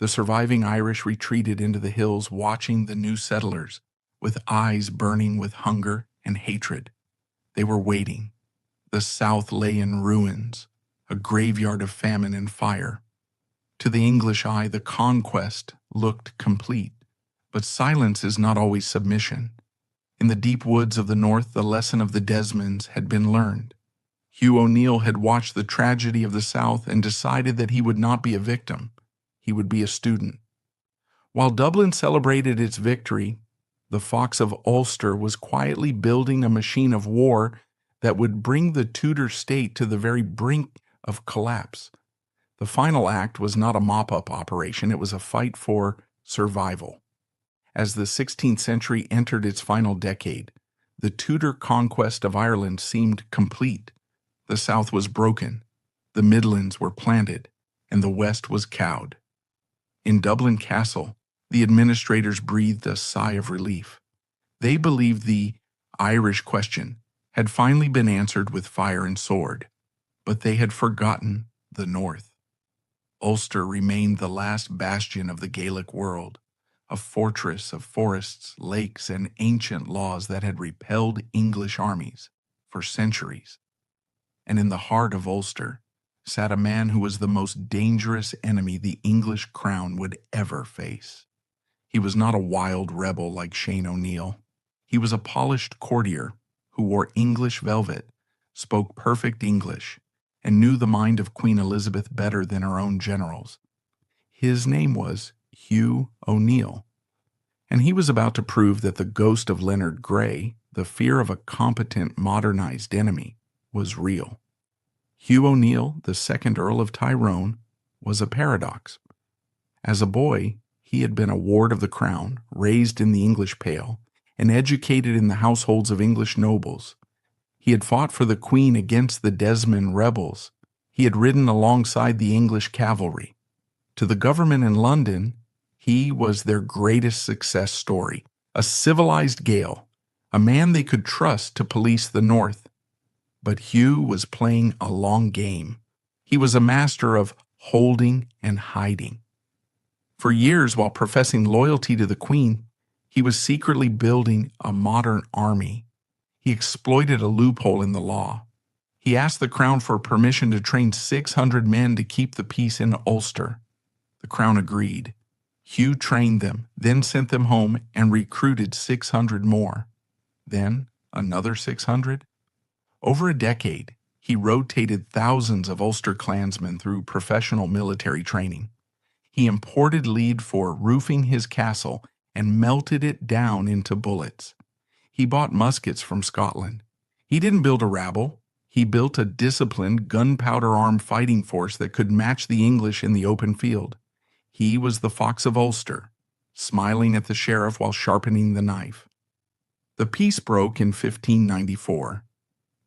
The surviving Irish retreated into the hills, watching the new settlers with eyes burning with hunger and hatred. They were waiting. The South lay in ruins, a graveyard of famine and fire. To the English eye, the conquest looked complete, but silence is not always submission. In the deep woods of the north, the lesson of the Desmonds had been learned. Hugh O'Neill had watched the tragedy of the South and decided that he would not be a victim. He would be a student. While Dublin celebrated its victory, the Fox of Ulster was quietly building a machine of war that would bring the Tudor state to the very brink of collapse. The final act was not a mop-up operation, it was a fight for survival. As the 16th century entered its final decade, the Tudor conquest of Ireland seemed complete. The South was broken, the Midlands were planted, and the West was cowed. In Dublin Castle, the administrators breathed a sigh of relief. They believed the Irish question had finally been answered with fire and sword, but they had forgotten the North. Ulster remained the last bastion of the Gaelic world, a fortress of forests, lakes, and ancient laws that had repelled English armies for centuries. And in the heart of Ulster sat a man who was the most dangerous enemy the English crown would ever face. He was not a wild rebel like Shane O'Neill. He was a polished courtier who wore English velvet, spoke perfect English, and knew the mind of Queen Elizabeth better than her own generals. His name was Hugh O'Neill, and he was about to prove that the ghost of Leonard Grey, the fear of a competent, modernized enemy, was real. Hugh O'Neill, the second Earl of Tyrone, was a paradox. As a boy, he had been a ward of the crown, raised in the English Pale, and educated in the households of English nobles. He had fought for the Queen against the Desmond rebels. He had ridden alongside the English cavalry. To the government in London, he was their greatest success story, a civilized Gael, a man they could trust to police the North. But Hugh was playing a long game. He was a master of holding and hiding. For years, while professing loyalty to the Queen, he was secretly building a modern army. He exploited a loophole in the law. He asked the crown for permission to train 600 men to keep the peace in Ulster. The crown agreed. Hugh trained them, then sent them home and recruited 600 more. Then another 600. Over a decade, he rotated thousands of Ulster clansmen through professional military training. He imported lead for roofing his castle and melted it down into bullets. He bought muskets from Scotland. He didn't build a rabble. He built a disciplined, gunpowder-armed fighting force that could match the English in the open field. He was the Fox of Ulster, smiling at the sheriff while sharpening the knife. The peace broke in 1594.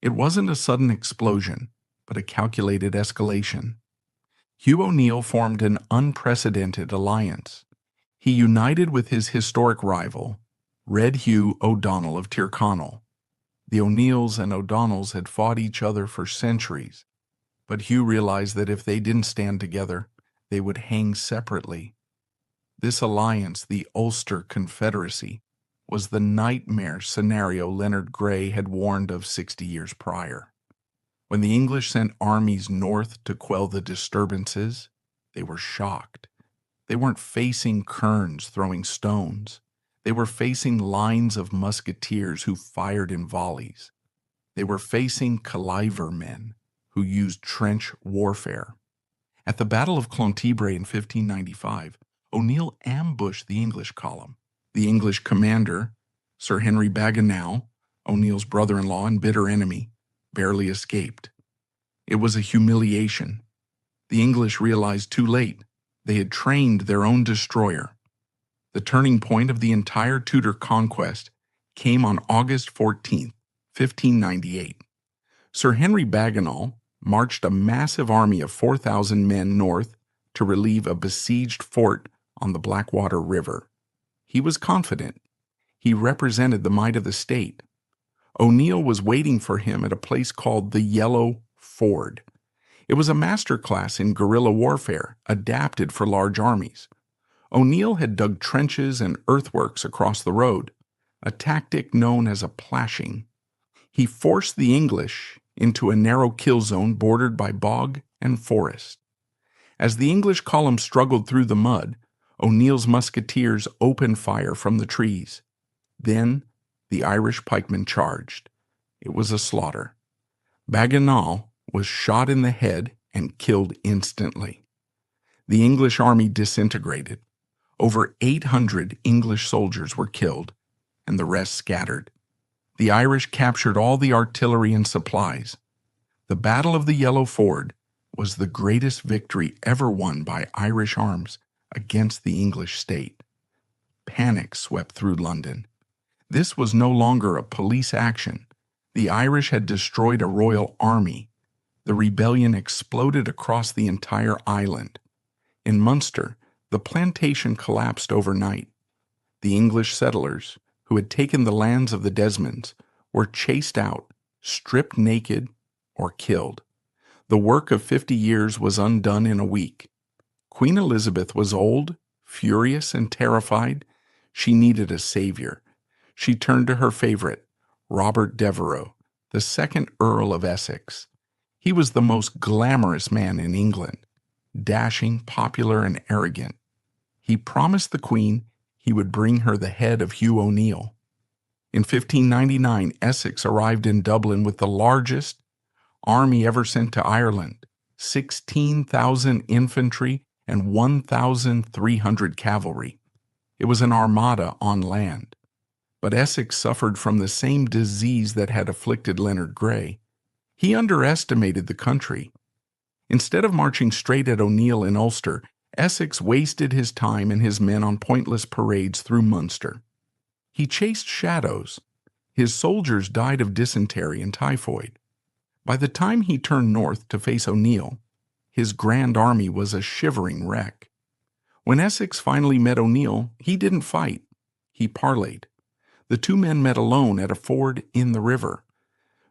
It wasn't a sudden explosion, but a calculated escalation. Hugh O'Neill formed an unprecedented alliance. He united with his historic rival, Red Hugh O'Donnell of Tyrconnell. The O'Neills and O'Donnells had fought each other for centuries, but Hugh realized that if they didn't stand together, they would hang separately. This alliance, the Ulster Confederacy, was the nightmare scenario Leonard Grey had warned of 60 years prior. When the English sent armies north to quell the disturbances, they were shocked. They weren't facing kerns throwing stones. They were facing lines of musketeers who fired in volleys. They were facing caliver men who used trench warfare. At the Battle of Clontibret in 1595, O'Neill ambushed the English column. The English commander, Sir Henry Bagenal, O'Neill's brother-in-law and bitter enemy, barely escaped. It was a humiliation. The English realized too late they had trained their own destroyer. The turning point of the entire Tudor conquest came on August 14, 1598. Sir Henry Bagenal marched a massive army of 4,000 men north to relieve a besieged fort on the Blackwater River. He was confident. He represented the might of the state. O'Neill was waiting for him at a place called the Yellow Ford. It was a masterclass in guerrilla warfare, adapted for large armies. O'Neill had dug trenches and earthworks across the road, a tactic known as a plashing. He forced the English into a narrow kill zone bordered by bog and forest. As the English column struggled through the mud, O'Neill's musketeers opened fire from the trees. Then the Irish pikemen charged. It was a slaughter. Bagenal was shot in the head and killed instantly. The English army disintegrated. Over 800 English soldiers were killed, and the rest scattered. The Irish captured all the artillery and supplies. The Battle of the Yellow Ford was the greatest victory ever won by Irish arms against the English state. Panic swept through London. This was no longer a police action. The Irish had destroyed a royal army. The rebellion exploded across the entire island. In Munster, the plantation collapsed overnight. The English settlers, who had taken the lands of the Desmonds, were chased out, stripped naked, or killed. The work of 50 years was undone in a week. Queen Elizabeth was old, furious, and terrified. She needed a savior. She turned to her favorite, Robert Devereux, the second Earl of Essex. He was the most glamorous man in England, dashing, popular, and arrogant. He promised the Queen he would bring her the head of Hugh O'Neill. In 1599, Essex arrived in Dublin with the largest army ever sent to Ireland, 16,000 infantry and 1,300 cavalry. It was an armada on land. But Essex suffered from the same disease that had afflicted Leonard Grey. He underestimated the country. Instead of marching straight at O'Neill in Ulster, Essex wasted his time and his men on pointless parades through Munster. He chased shadows. His soldiers died of dysentery and typhoid. By the time he turned north to face O'Neill, his grand army was a shivering wreck. When Essex finally met O'Neill, he didn't fight. He parleyed. The two men met alone at a ford in the river.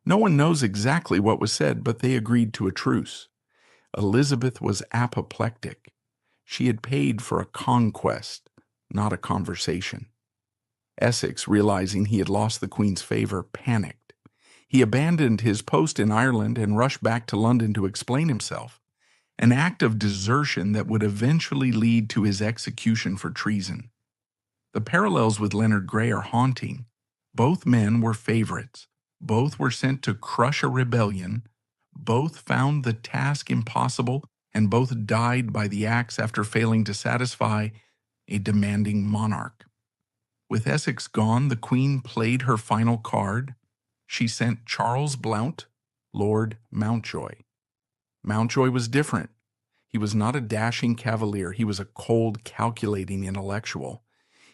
No one knows exactly what was said, but they agreed to a truce. Elizabeth was apoplectic. She had paid for a conquest, not a conversation. Essex, realizing he had lost the Queen's favor, panicked. He abandoned his post in Ireland and rushed back to London to explain himself, an act of desertion that would eventually lead to his execution for treason. The parallels with Leonard Grey are haunting. Both men were favorites. Both were sent to crush a rebellion. Both found the task impossible, and both died by the axe after failing to satisfy a demanding monarch. With Essex gone, the Queen played her final card. She sent Charles Blount, Lord Mountjoy. Mountjoy was different. He was not a dashing cavalier. He was a cold, calculating intellectual.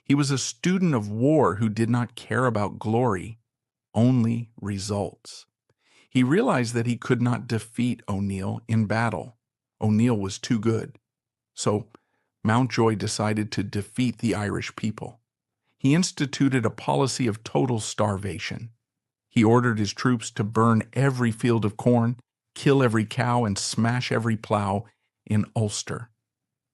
He was a student of war who did not care about glory, only results. He realized that he could not defeat O'Neill in battle. O'Neill was too good. So Mountjoy decided to defeat the Irish people. He instituted a policy of total starvation. He ordered his troops to burn every field of corn, kill every cow, and smash every plow in Ulster.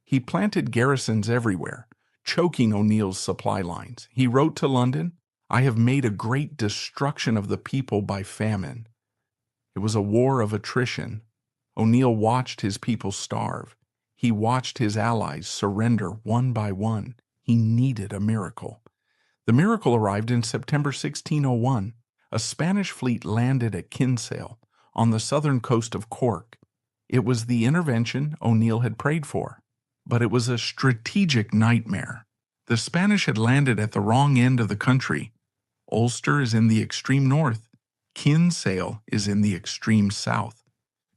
He planted garrisons everywhere, choking O'Neill's supply lines. He wrote to London, "I have made a great destruction of the people by famine." It was a war of attrition. O'Neill watched his people starve. He watched his allies surrender one by one. He needed a miracle. The miracle arrived in September 1601. A Spanish fleet landed at Kinsale, on the southern coast of Cork. It was the intervention O'Neill had prayed for. But it was a strategic nightmare. The Spanish had landed at the wrong end of the country. Ulster is in the extreme north. Kinsale is in the extreme south.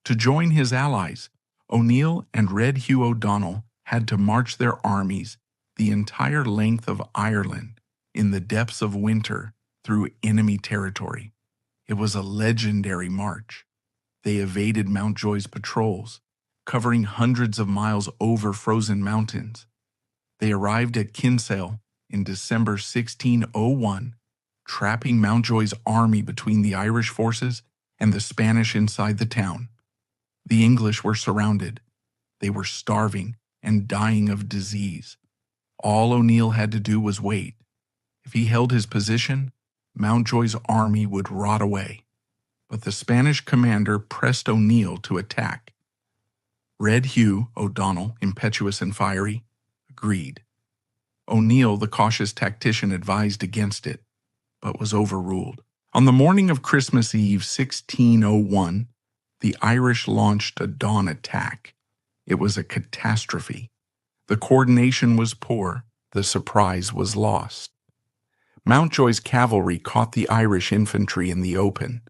To join his allies, O'Neill and Red Hugh O'Donnell had to march their armies the entire length of Ireland in the depths of winter through enemy territory. It was a legendary march. They evaded Mountjoy's patrols, covering hundreds of miles over frozen mountains. They arrived at Kinsale in December 1601, trapping Mountjoy's army between the Irish forces and the Spanish inside the town. The English were surrounded. They were starving and dying of disease. All O'Neill had to do was wait. If he held his position, Mountjoy's army would rot away. But the Spanish commander pressed O'Neill to attack. Red Hugh O'Donnell, impetuous and fiery, agreed. O'Neill, the cautious tactician, advised against it, but was overruled. On the morning of Christmas Eve 1601, the Irish launched a dawn attack. It was a catastrophe. The coordination was poor. The surprise was lost. Mountjoy's cavalry caught the Irish infantry in the open.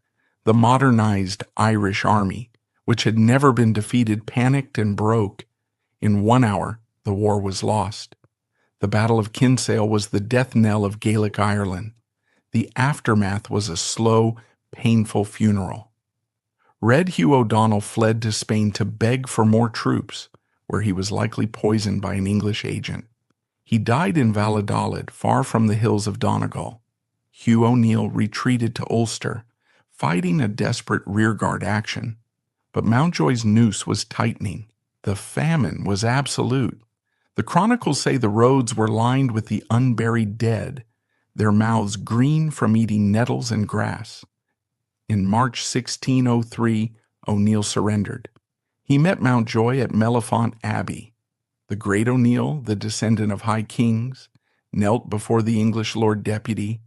The modernized Irish army, which had never been defeated, panicked and broke. In 1 hour, the war was lost. The Battle of Kinsale was the death knell of Gaelic Ireland. The aftermath was a slow, painful funeral. Red Hugh O'Donnell fled to Spain to beg for more troops, where he was likely poisoned by an English agent. He died in Valladolid, far from the hills of Donegal. Hugh O'Neill retreated to Ulster, fighting a desperate rearguard action. But Mountjoy's noose was tightening. The famine was absolute. The chronicles say the roads were lined with the unburied dead, their mouths green from eating nettles and grass. In March 1603, O'Neill surrendered. He met Mountjoy at Mellifont Abbey. The great O'Neill, the descendant of high kings, knelt before the English Lord Deputy.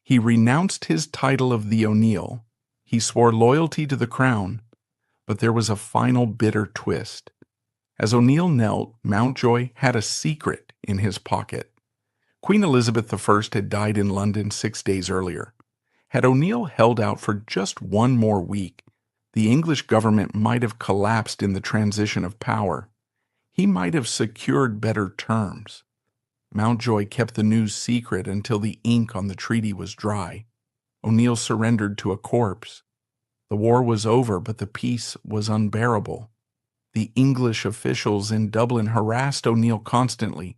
He renounced his title of the O'Neill. He swore loyalty to the crown. But there was a final bitter twist. As O'Neill knelt, Mountjoy had a secret in his pocket. Queen Elizabeth I had died in London 6 days earlier. Had O'Neill held out for just one more week, the English government might have collapsed in the transition of power. He might have secured better terms. Mountjoy kept the news secret until the ink on the treaty was dry. O'Neill surrendered to a corpse. The war was over, but the peace was unbearable. The English officials in Dublin harassed O'Neill constantly,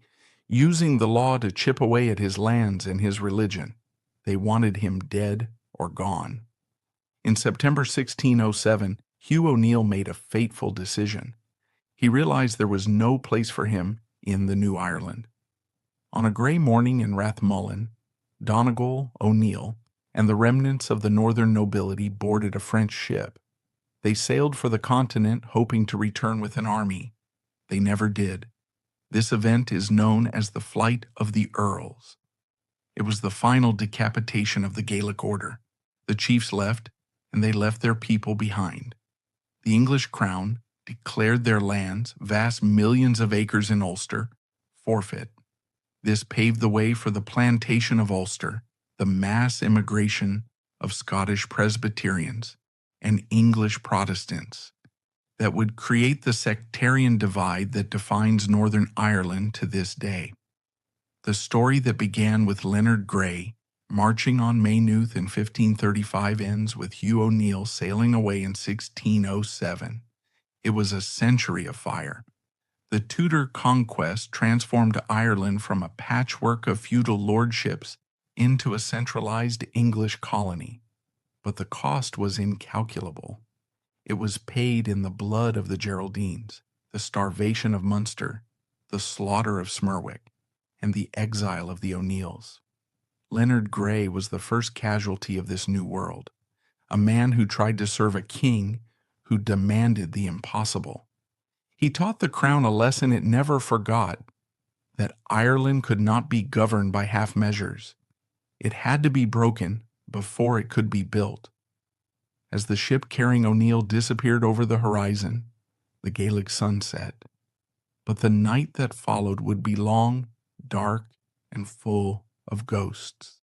using the law to chip away at his lands and his religion. They wanted him dead or gone. In September 1607, Hugh O'Neill made a fateful decision. He realized there was no place for him in the New Ireland. On a gray morning in Rathmullen, Donegal, O'Neill, and the remnants of the northern nobility boarded a French ship. They sailed for the continent, hoping to return with an army. They never did. This event is known as the Flight of the Earls. It was the final decapitation of the Gaelic order. The chiefs left, and they left their people behind. The English crown declared their lands, vast millions of acres in Ulster, forfeit. This paved the way for the plantation of Ulster, the mass immigration of Scottish Presbyterians and English Protestants that would create the sectarian divide that defines Northern Ireland to this day. The story that began with Leonard Grey marching on Maynooth in 1535 ends with Hugh O'Neill sailing away in 1607. It was a century of fire. The Tudor conquest transformed Ireland from a patchwork of feudal lordships into a centralized English colony. But the cost was incalculable. It was paid in the blood of the Geraldines, the starvation of Munster, the slaughter of Smerwick, and the exile of the O'Neills. Leonard Grey was the first casualty of this new world, a man who tried to serve a king who demanded the impossible. He taught the crown a lesson it never forgot, that Ireland could not be governed by half measures. It had to be broken before it could be built. As the ship carrying O'Neill disappeared over the horizon, the Gaelic sun set. But the night that followed would be long, dark, and full of ghosts.